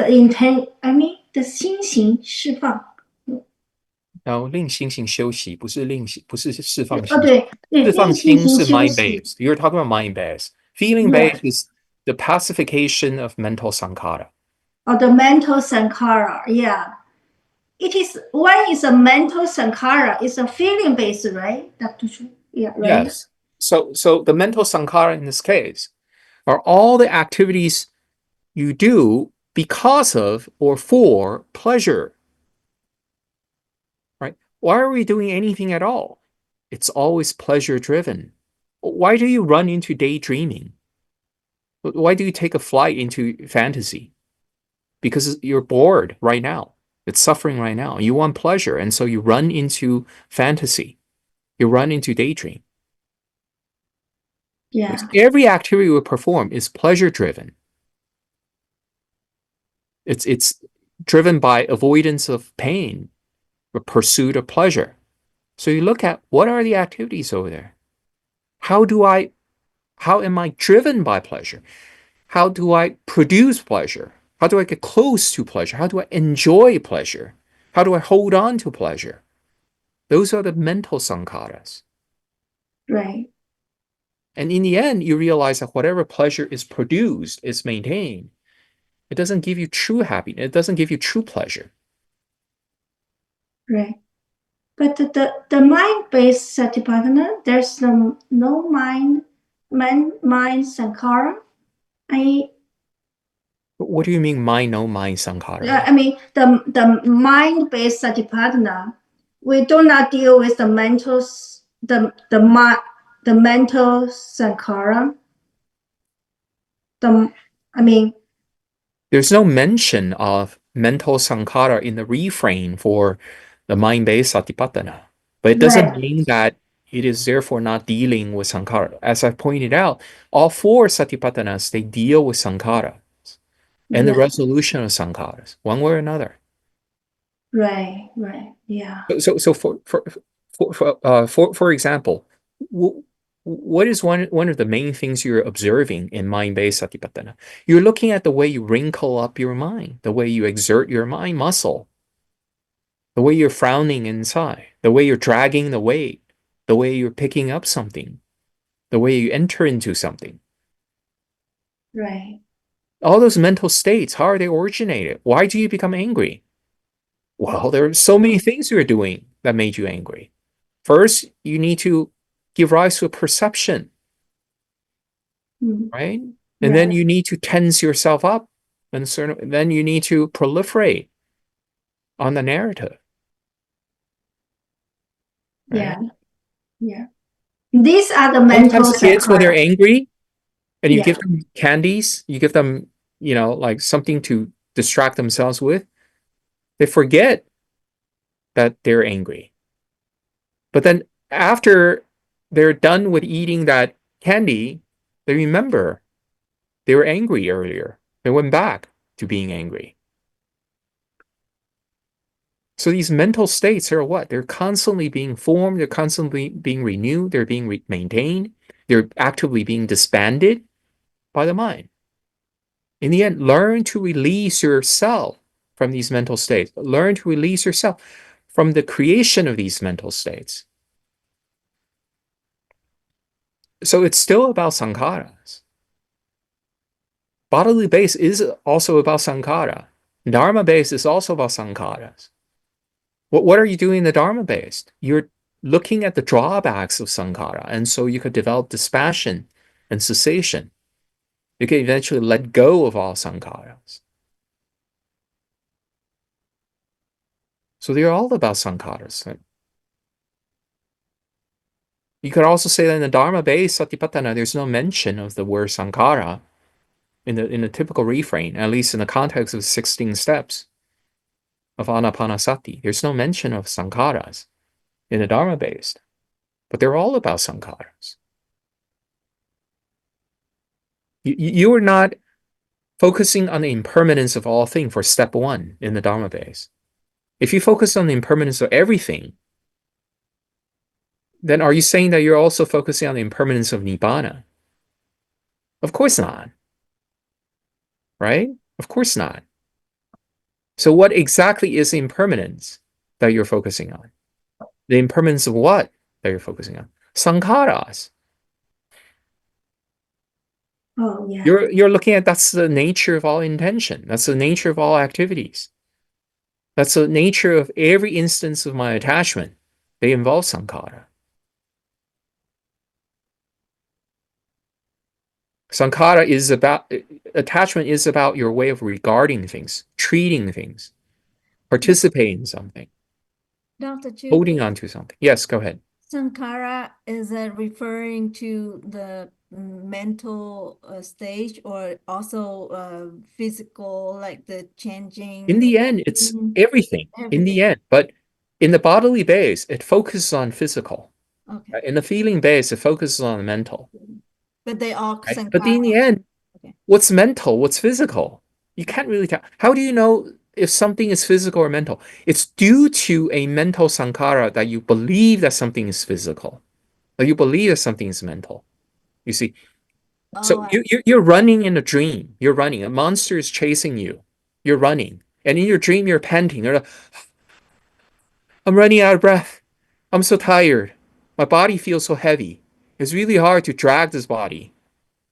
intent. I mean the 心行释放。然后令心性休息，不是释放心。对，释放令心心是行休 mind 息。 based. You're talking about mind based. Feeling Yeah. based is the pacification of mental sankhara. Or the mental sankhara. Yeah. It is one is a mental sankhara. It's a feeling based, right, Dr. Chu? Yeah, right. Yes. So the mental sankhara in this case are all the activities you do because of or for pleasure. Right? Why are we doing anything at all? It's always pleasure driven. Why do you run into daydreaming? Why do you take a flight into fantasy? Because you're bored right now. It's suffering right now. You want pleasure. And so you run into fantasy. You run into daydream. Yeah. Every activity we perform is pleasure driven. It's driven by avoidance of pain, or pursuit of pleasure. So you look at what are the activities over there? How am I driven by pleasure? How do I produce pleasure? How do I get close to pleasure? How do I enjoy pleasure? How do I hold on to pleasure? Those are the mental sankharas. Right. And in the end, you realize that whatever pleasure is produced, is maintained. It doesn't give you true happiness. It doesn't give you true pleasure. Right. But the mind-based satipatthana, there's no mind sankhara. What do you mean mind, no mind sankhara? I mean the mind-based satipatthana, we do not deal with the mental sankhara. There's no mention of mental sankhara in the refrain for the mind-based satipatthana. But it doesn't Right. mean that it is therefore not dealing with sankhara. As I pointed out, all four satipatthanas, they deal with sankhara and the Yeah. resolution of sankharas, one way or another. Right. Yeah. So for example, what is one of the main things you're observing in mind-based satipatthana? You're looking at the way you wrinkle up your mind, the way you exert your mind muscle, the way you're frowning inside, the way you're dragging the weight, the way you're picking up something, the way you enter into something. Right. All those mental states, how are they originated? Why do you become angry? Well, there are so many things you're doing that made you angry. First, you need to give rise to a perception, right? And then Yeah. you need to tense yourself up, and then you need to proliferate on the narrative, right? Yeah. These are the mental Sometimes kids, when they're sankhara. angry, and you Yeah. give them candies, you give them, like something to distract themselves with, they forget that they're angry. But then after they're done with eating that candy, they remember they were angry earlier. They went back to being angry. So these mental states are what? They're constantly being formed, they're constantly being renewed, they're being maintained, they're actively being disbanded by the mind. In the end, learn to release yourself from these mental states. Learn to release yourself from the creation of these mental states. So it's still about sankharas. Bodily base is also about sankhara. Dharma base is also about sankharas. What are you doing in the Dharma based? You're looking at the drawbacks of sankhara, and so you could develop dispassion and cessation. You can eventually let go of all sankharas. So they're all about sankharas. You could also say that in the Dharma-based Satipatthana, there's no mention of the word sankhara in the typical refrain, at least in the context of 16 steps of Anapanasati. There's no mention of sankharas in the Dharma-based, but they're all about sankharas. You are not focusing on the impermanence of all things for step one in the Dharma base. If you focus on the impermanence of everything, then are you saying that you're also focusing on the impermanence of Nibbana? Of course not. Right? Of course not. So what exactly is the impermanence that you're focusing on? The impermanence of what that you're focusing on? Sankharas. Oh, yeah. You're looking at that's the nature of all intention. That's the nature of all activities. That's the nature of every instance of my attachment. They involve sankhara. Sankhara is about attachment is about your way of regarding things, treating things, participating in something, Dr. Chu, holding on to something. Yes, go ahead. Sankara is referring to the mental stage or also physical, like the changing. In the end, it's everything. In Everything. the end, but in the bodily base, it focuses on physical. Okay. Right? In the feeling base, it focuses on the mental. But they all Right? Sankara. But in the end, Okay. what's mental? What's physical? You can't really tell. How do you know if something is physical or mental? It's due to a mental sankhara that you believe that something is physical, that you believe that something is mental. You see, so Oh, you're running in a dream. You're running. A monster is chasing you. You're running, and in your dream, you're panting. You're like, I'm running out of breath. I'm so tired. My body feels so heavy. It's really hard to drag this body,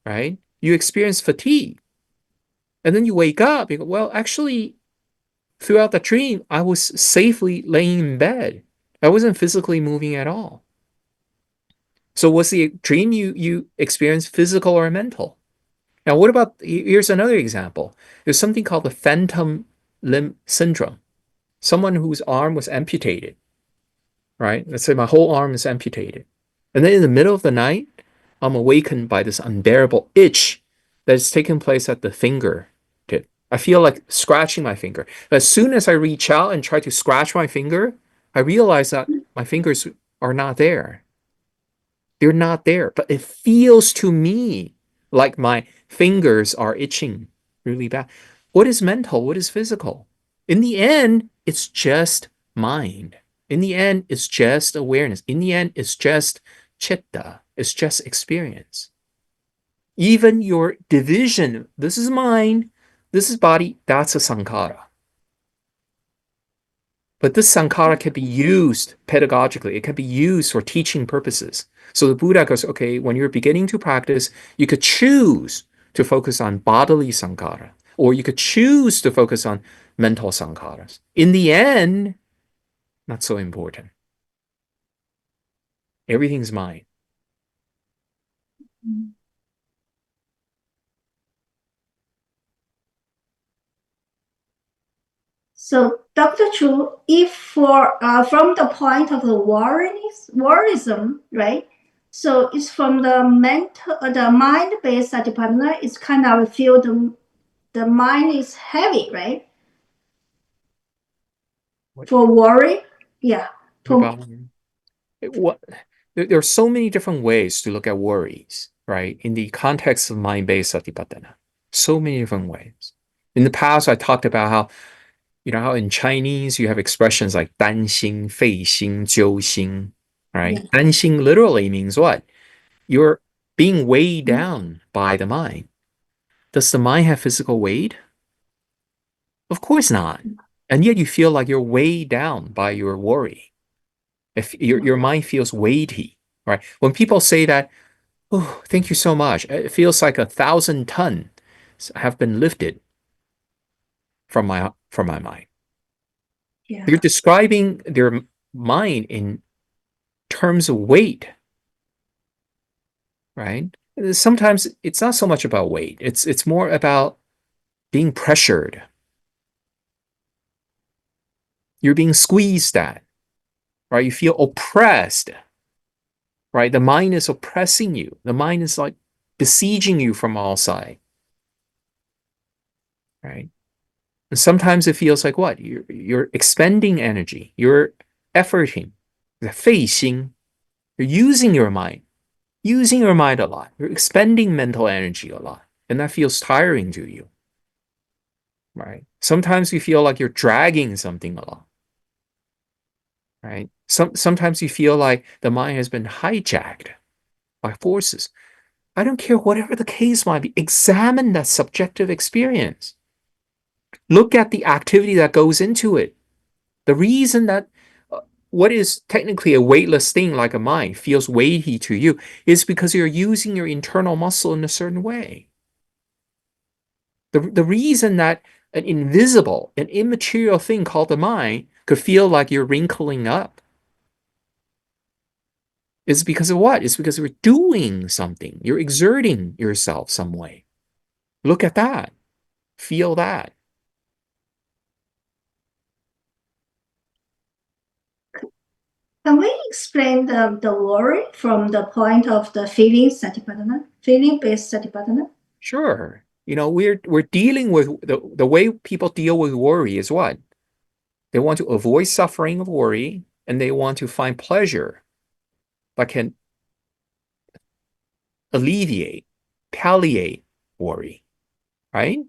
right? You experience fatigue. And then you wake up, you go, well, actually, throughout the dream, I was safely laying in bed. I wasn't physically moving at all. So was the dream you experienced physical or mental? Now, what about, here's another example. There's something called the phantom limb syndrome. Someone whose arm was amputated, right? Let's say my whole arm is amputated. And then in the middle of the night, I'm awakened by this unbearable itch that is taking place at the fingertip. I feel like scratching my finger. As soon as I reach out and try to scratch my finger, I realize that my fingers are not there. They're not there, but it feels to me like my fingers are itching really bad. What is mental? What is physical? In the end, it's just mind. In the end, it's just awareness. In the end, it's just chitta. It's just experience. Even your division, this is mind, this is body, that's a sankhara. But this sankhara can be used pedagogically. It can be used for teaching purposes. So the Buddha goes, okay, when you're beginning to practice, you could choose to focus on bodily sankhara, or you could choose to focus on mental sankharas. In the end, not so important. Everything's mind. So, Dr. Chu, if from the point of the worrism, right? So it's from the the mind-based satipatthana. It's kind of feel the mind is heavy, right? For worry, yeah. There are so many different ways to look at worries, right? In the context of mind-based satipatthana, so many different ways. In the past, I talked about how in Chinese you have expressions like 担心, 费心, 揪心, right? Yeah. 担心 literally means what? You're being weighed down by the mind. Does the mind have physical weight? Of course not. And yet you feel like you're weighed down by your worry. If your mind feels weighty, right? When people say that, oh, thank you so much. It feels like 1,000 tons have been lifted from my mind. Yeah. They're describing their mind in terms of weight, right? Sometimes it's not so much about weight. It's more about being pressured. You're being squeezed at, right? You feel oppressed, right? The mind is oppressing you. The mind is like besieging you from all sides, right? And sometimes it feels like what? You're expending energy. You're efforting. The 费心. You're using your mind a lot. You're expending mental energy a lot. And that feels tiring to you, right? Sometimes you feel like you're dragging something along, right? Sometimes you feel like the mind has been hijacked by forces. I don't care, whatever the case might be, examine that subjective experience. Look at the activity that goes into it. The reason that what is technically a weightless thing like a mind feels weighty to you is because you're using your internal muscle in a certain way. The reason that an invisible, an immaterial thing called the mind could feel like you're wrinkling up is because of what? It's because you're doing something. You're exerting yourself some way. Look at that. Feel that. Can we explain the worry from the point of the feeling-based satipatthana? Sure. We're dealing with the way people deal with worry is what? They want to avoid suffering of worry, and they want to find pleasure that can alleviate, palliate worry, right?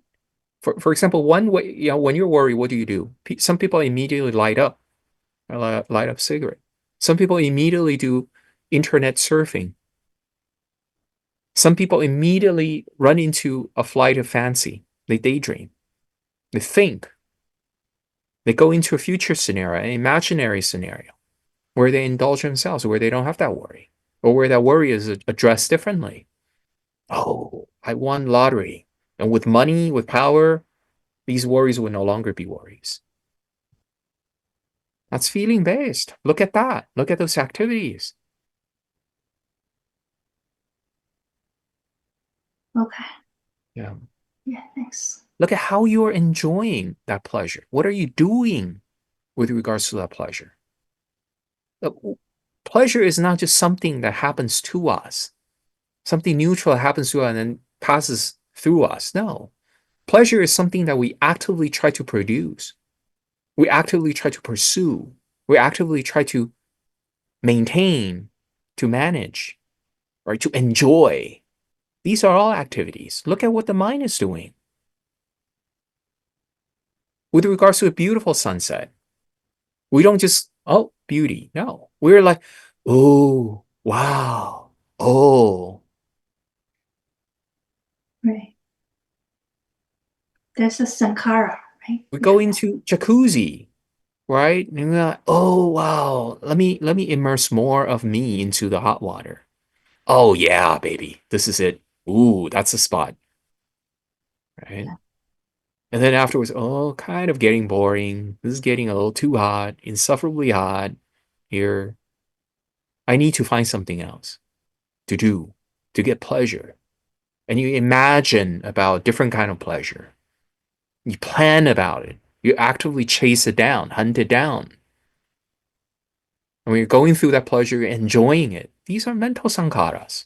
For example, one way, when you're worried, what do? Some people immediately light up cigarette. Some people immediately do internet surfing. Some people immediately run into a flight of fancy. They daydream. They think. They go into a future scenario, an imaginary scenario, where they indulge themselves, where they don't have that worry, or where that worry is addressed differently. Oh, I won lottery. And with money, with power, these worries will no longer be worries. That's feeling based. Look at that. Look at those activities. Okay. Yeah. Yeah, thanks. Look at how you are enjoying that pleasure. What are you doing with regards to that pleasure? Pleasure is not just something that happens to us, something neutral happens to us and then passes through us. No. Pleasure is something that we actively try to produce. We actively try to pursue. We actively try to maintain, to manage, right? To enjoy. These are all activities. Look at what the mind is doing. With regards to a beautiful sunset, we don't just, oh, beauty. No. We're like, oh, wow, oh. Right. There's a sankara, right? We Yeah. go into jacuzzi, right? And we're like, oh, wow, let me immerse more of me into the hot water. Oh, yeah, baby, this is it. Ooh, that's the spot, right? Yeah. And then afterwards, oh, kind of getting boring. This is getting a little too hot, insufferably hot here. I need to find something else to do, to get pleasure. And you imagine about different kind of pleasure. You plan about it. You actively chase it down, hunt it down. And when you're going through that pleasure, you're enjoying it. These are mental sankharas.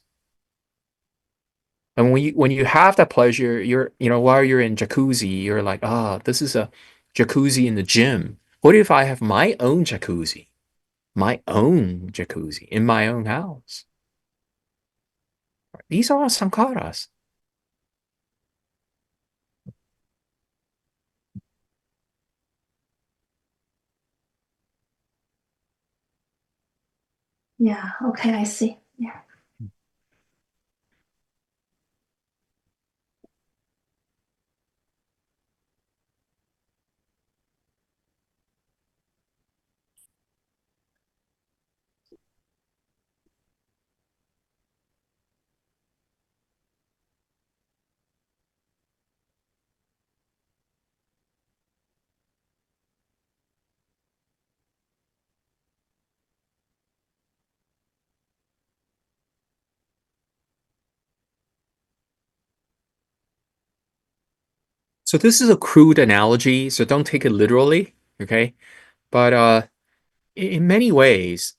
And when you have that pleasure, while you're in jacuzzi, you're like, this is a jacuzzi in the gym. What if I have my own jacuzzi? My own jacuzzi in my own house. These are all sankharas. Yeah. Okay, I see. Yeah. So this is a crude analogy, so don't take it literally, okay? But in many ways,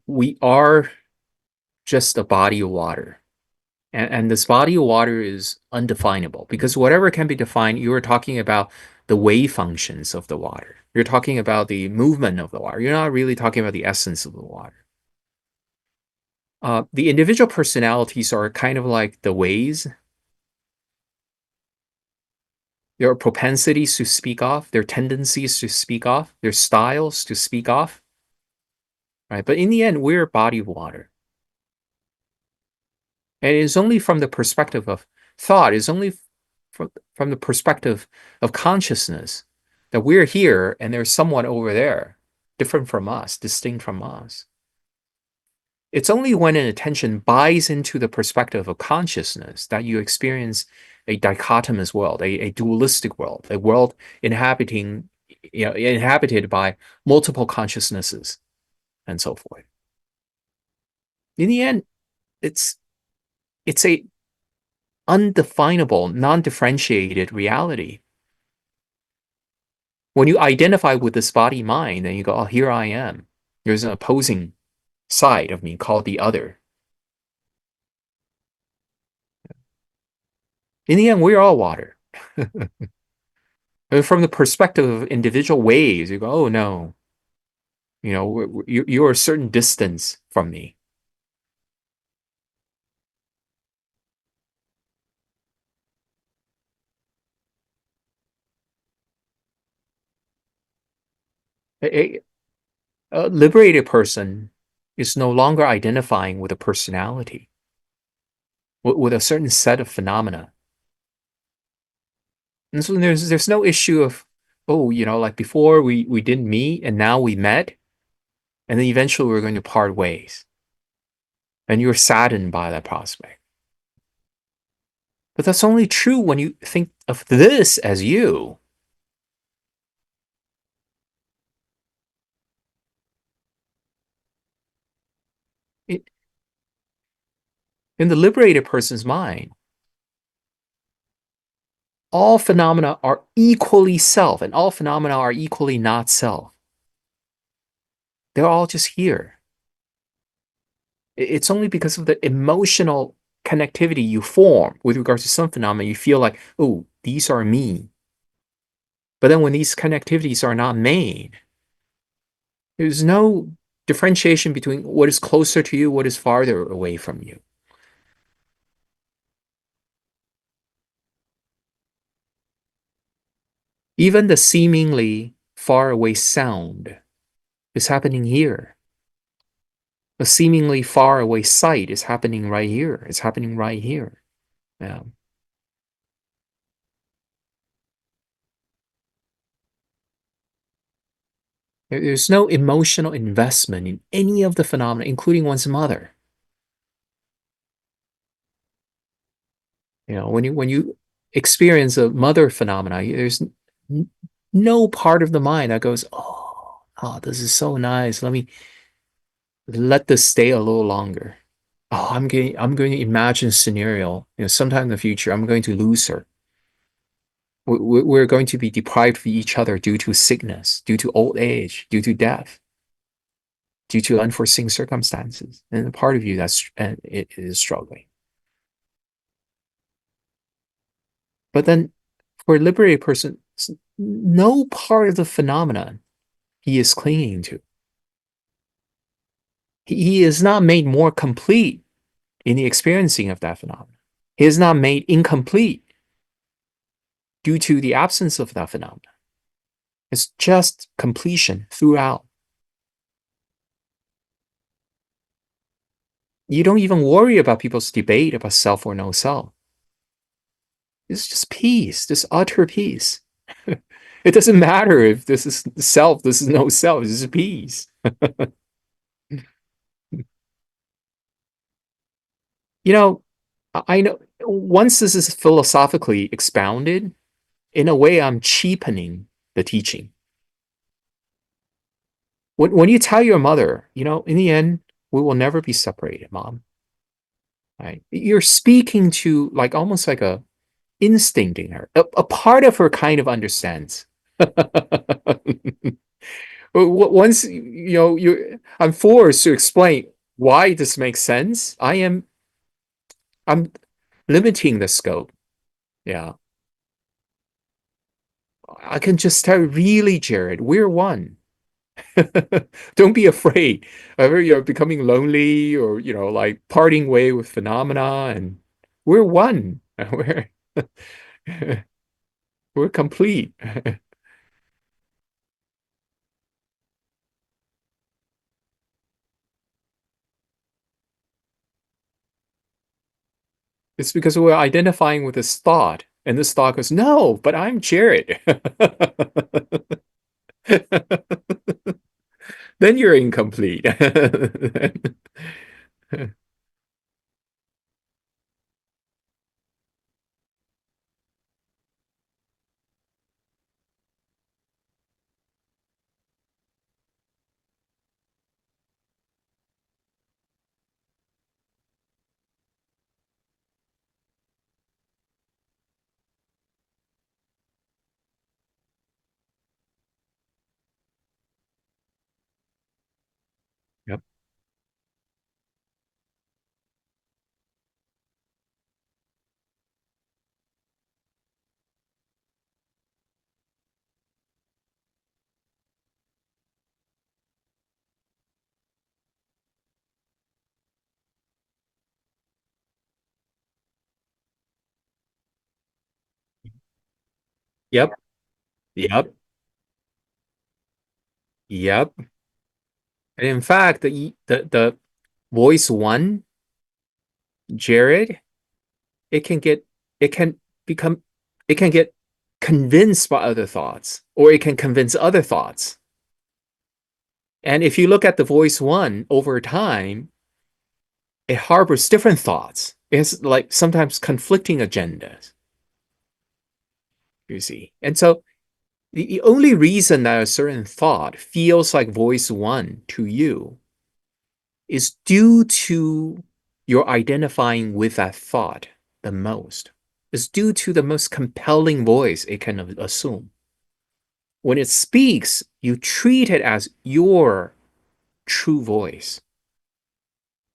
we are just a body of water. And this body of water is undefinable because whatever can be defined, you are talking about the wave functions of the water. You're talking about the movement of the water. You're not really talking about the essence of the water. The individual personalities are kind of like the waves. There are propensities to speak off, there are tendencies to speak off, there's styles to speak off, right? But in the end, we're a body of water. And it's only from the perspective of thought, it's only from the perspective of consciousness that we're here and there's someone over there, different from us, distinct from us. It's only when an attention buys into the perspective of consciousness that you experience a dichotomous world, a dualistic world, a world inhabited by multiple consciousnesses and so forth. In the end, it's a undefinable, non-differentiated reality. When you identify with this body mind, then you go, oh, here I am. There's an opposing side of me called the other. In the end, we're all water. And from the perspective of individual waves, you go, oh no, you're a certain distance from me. A, a liberated person is no longer identifying with a personality, with a certain set of phenomena. And so there's no issue of oh, like before we didn't meet and now we met, and then eventually we're going to part ways. And you're saddened by that prospect. But that's only true when you think of this as you. It, in the liberated person's mind, all phenomena are equally self, and all phenomena are equally not self. They're all just here. It's only because of the emotional connectivity you form with regards to some phenomena, you feel like, oh, these are me. But then when these connectivities are not made, there's no differentiation between what is closer to you, what is farther away from you. Even the seemingly far away sound is happening here. The seemingly far away sight is happening right here. It's happening right here. Yeah. There's no emotional investment in any of the phenomena, including one's mother. When you experience a mother phenomena, there's no part of the mind that goes, oh, this is so nice. Let this stay a little longer. Oh, I'm going to imagine a scenario, sometime in the future, I'm going to lose her. We're going to be deprived of each other due to sickness, due to old age, due to death, due to unforeseen circumstances. And a part of you it is struggling. But then for a liberated person, no part of the phenomenon he is clinging to. He is not made more complete in the experiencing of that phenomenon. He is not made incomplete due to the absence of that phenomenon. It's just completion throughout. You don't even worry about people's debate about self or no self. It's just peace, just utter peace. It doesn't matter if this is self, this is no self, this is peace. You know, I know once this is philosophically expounded, in a way, I'm cheapening the teaching. When you tell your mother, in the end, we will never be separated, mom. Right? You're speaking to almost like a instinct in her. A part of her kind of understands. Once I'm forced to explain why this makes sense. I'm limiting the scope. Yeah. I can just tell really, Jared, we're one. Don't be afraid. Whether you're becoming lonely or, parting way with phenomena, and we're one. We're complete. It's because we're identifying with this thought, and this thought goes, no, but I'm Jared. Then you're incomplete. Yep. Yep. Yep. Yep. And in fact, the voice one, Jared, it can get it can become it can get convinced by other thoughts, or it can convince other thoughts. And if you look at the voice one over time, it harbors different thoughts. It has like sometimes conflicting agendas, you see. And so the only reason that a certain thought feels like voice one to you is due to your identifying with that thought the most. It's due to the most compelling voice it can assume. When it speaks, you treat it as your true voice.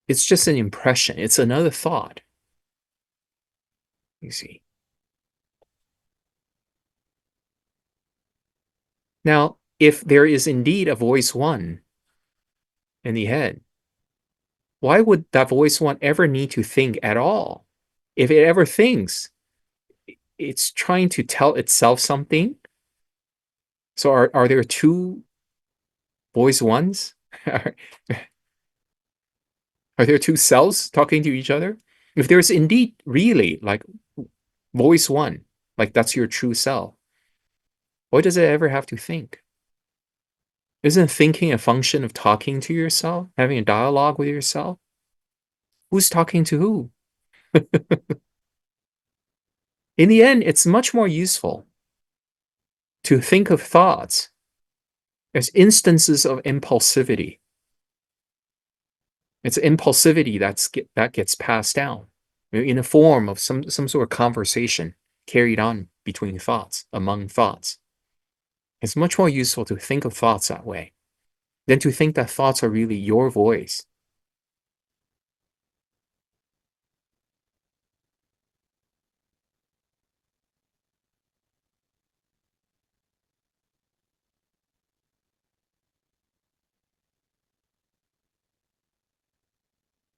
It's just an impression. It's another thought. You see. Now, if there is indeed a voice one in the head, why would that voice one ever need to think at all? If it ever thinks, it's trying to tell itself something. So are there two voice ones? Are there two selves talking to each other? If there's indeed really like voice one, like that's your true self, why does it ever have to think? Isn't thinking a function of talking to yourself, having a dialogue with yourself? Who's talking to who? In the end, it's much more useful to think of thoughts as instances of impulsivity. It's impulsivity that gets passed down in the form of some sort of conversation carried on between thoughts, among thoughts. It's much more useful to think of thoughts that way than to think that thoughts are really your voice.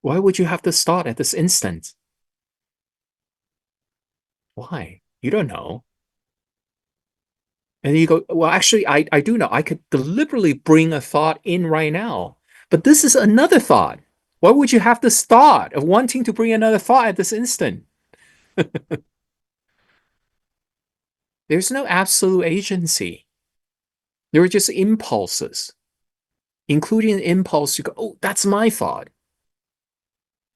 Why would you have this thought at this instant? Why? You don't know. And you go, well, actually, I do know. I could deliberately bring a thought in right now. But this is another thought. Why would you have this thought of wanting to bring another thought at this instant? There's no absolute agency. There are just impulses, including an impulse to go, oh, that's my thought.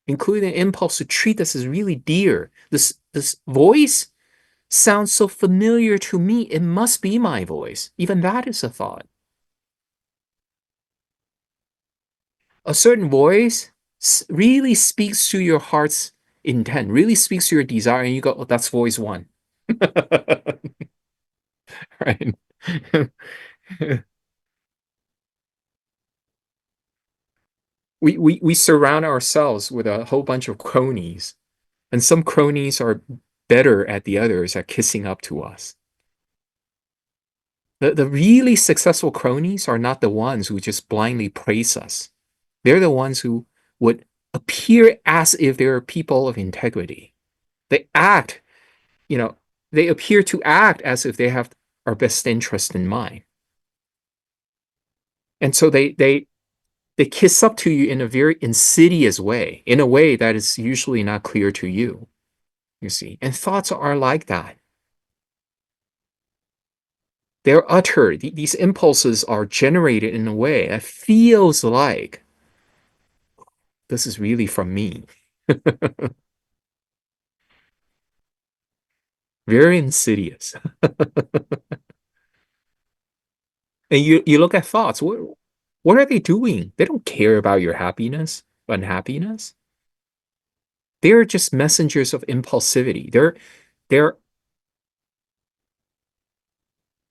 Including an impulse to treat this as really dear. This voice sounds so familiar to me, it must be my voice. Even that is a thought. A certain voice really speaks to your heart's intent, really speaks to your desire, and you go, oh, that's voice one. Right? we surround ourselves with a whole bunch of cronies, and some cronies are better at the others at kissing up to us. The really successful cronies are not the ones who just blindly praise us. They're the ones who would appear as if they're people of integrity. They act, they appear to act as if they have our best interest in mind. And so they kiss up to you in a very insidious way, in a way that is usually not clear to you, you see. And thoughts are like that. They're uttered. These impulses are generated in a way that feels like this is really from me. Very insidious. And you look at thoughts, what are they doing? They don't care about your happiness, unhappiness. They're just messengers of impulsivity. They're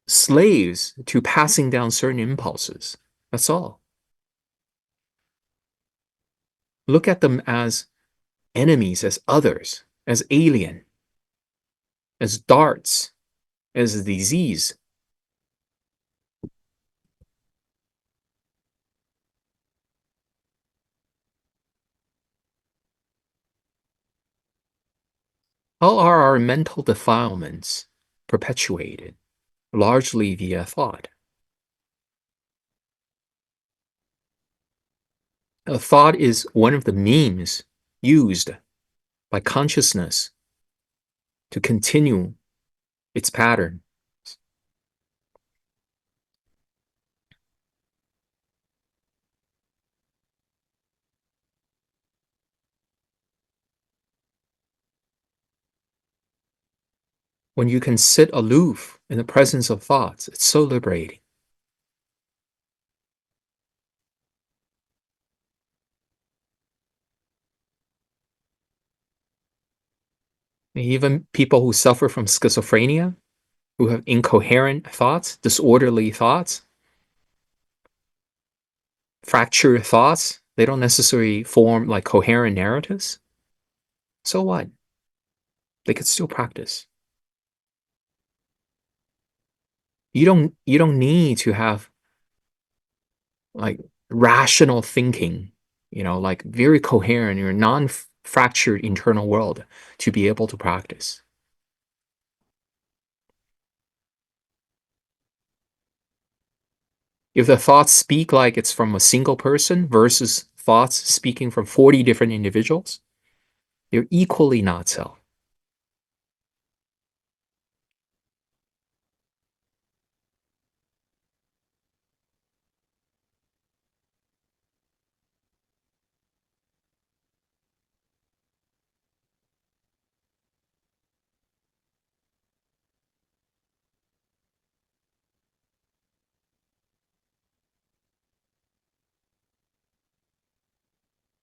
slaves to passing down certain impulses. That's all. Look at them as enemies, as others, as alien, as darts, as a disease. How are our mental defilements perpetuated? Largely via thought. A thought is one of the means used by consciousness to continue its pattern When you can sit aloof in the presence of thoughts, it's so liberating. Even people who suffer from schizophrenia, who have incoherent thoughts, disorderly thoughts, fractured thoughts, they don't necessarily form like coherent narratives. So what? They could still practice. You don't need to have like rational thinking, like very coherent or non-fractured internal world to be able to practice. If the thoughts speak like it's from a single person versus thoughts speaking from 40 different individuals, they're equally not self.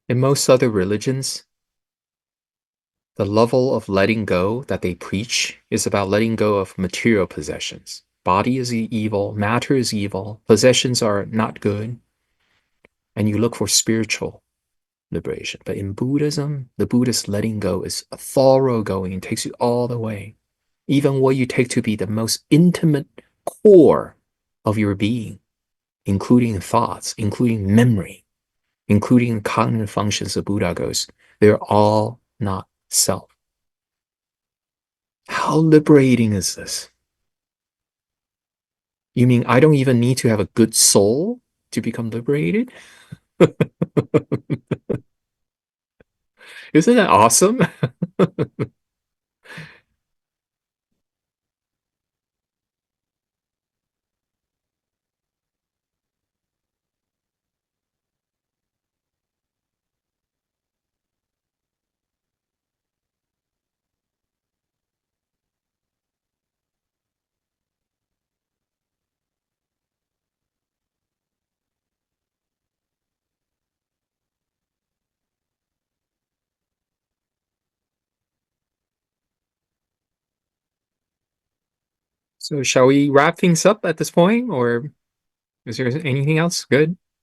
In most other religions, the level of letting go that they preach is about letting go of material possessions. Body is evil, matter is evil, possessions are not good, and you look for spiritual liberation. But in Buddhism, the Buddhist letting go is a thorough going. It takes you all the way. Even what you take to be the most intimate core of your being, including thoughts, including memory, including cognitive functions of Buddha goes, they're all not self. How liberating is this? You mean I don't even need to have a good soul to become liberated? Isn't that awesome? So shall we wrap things up at this point, or is there anything else? Good.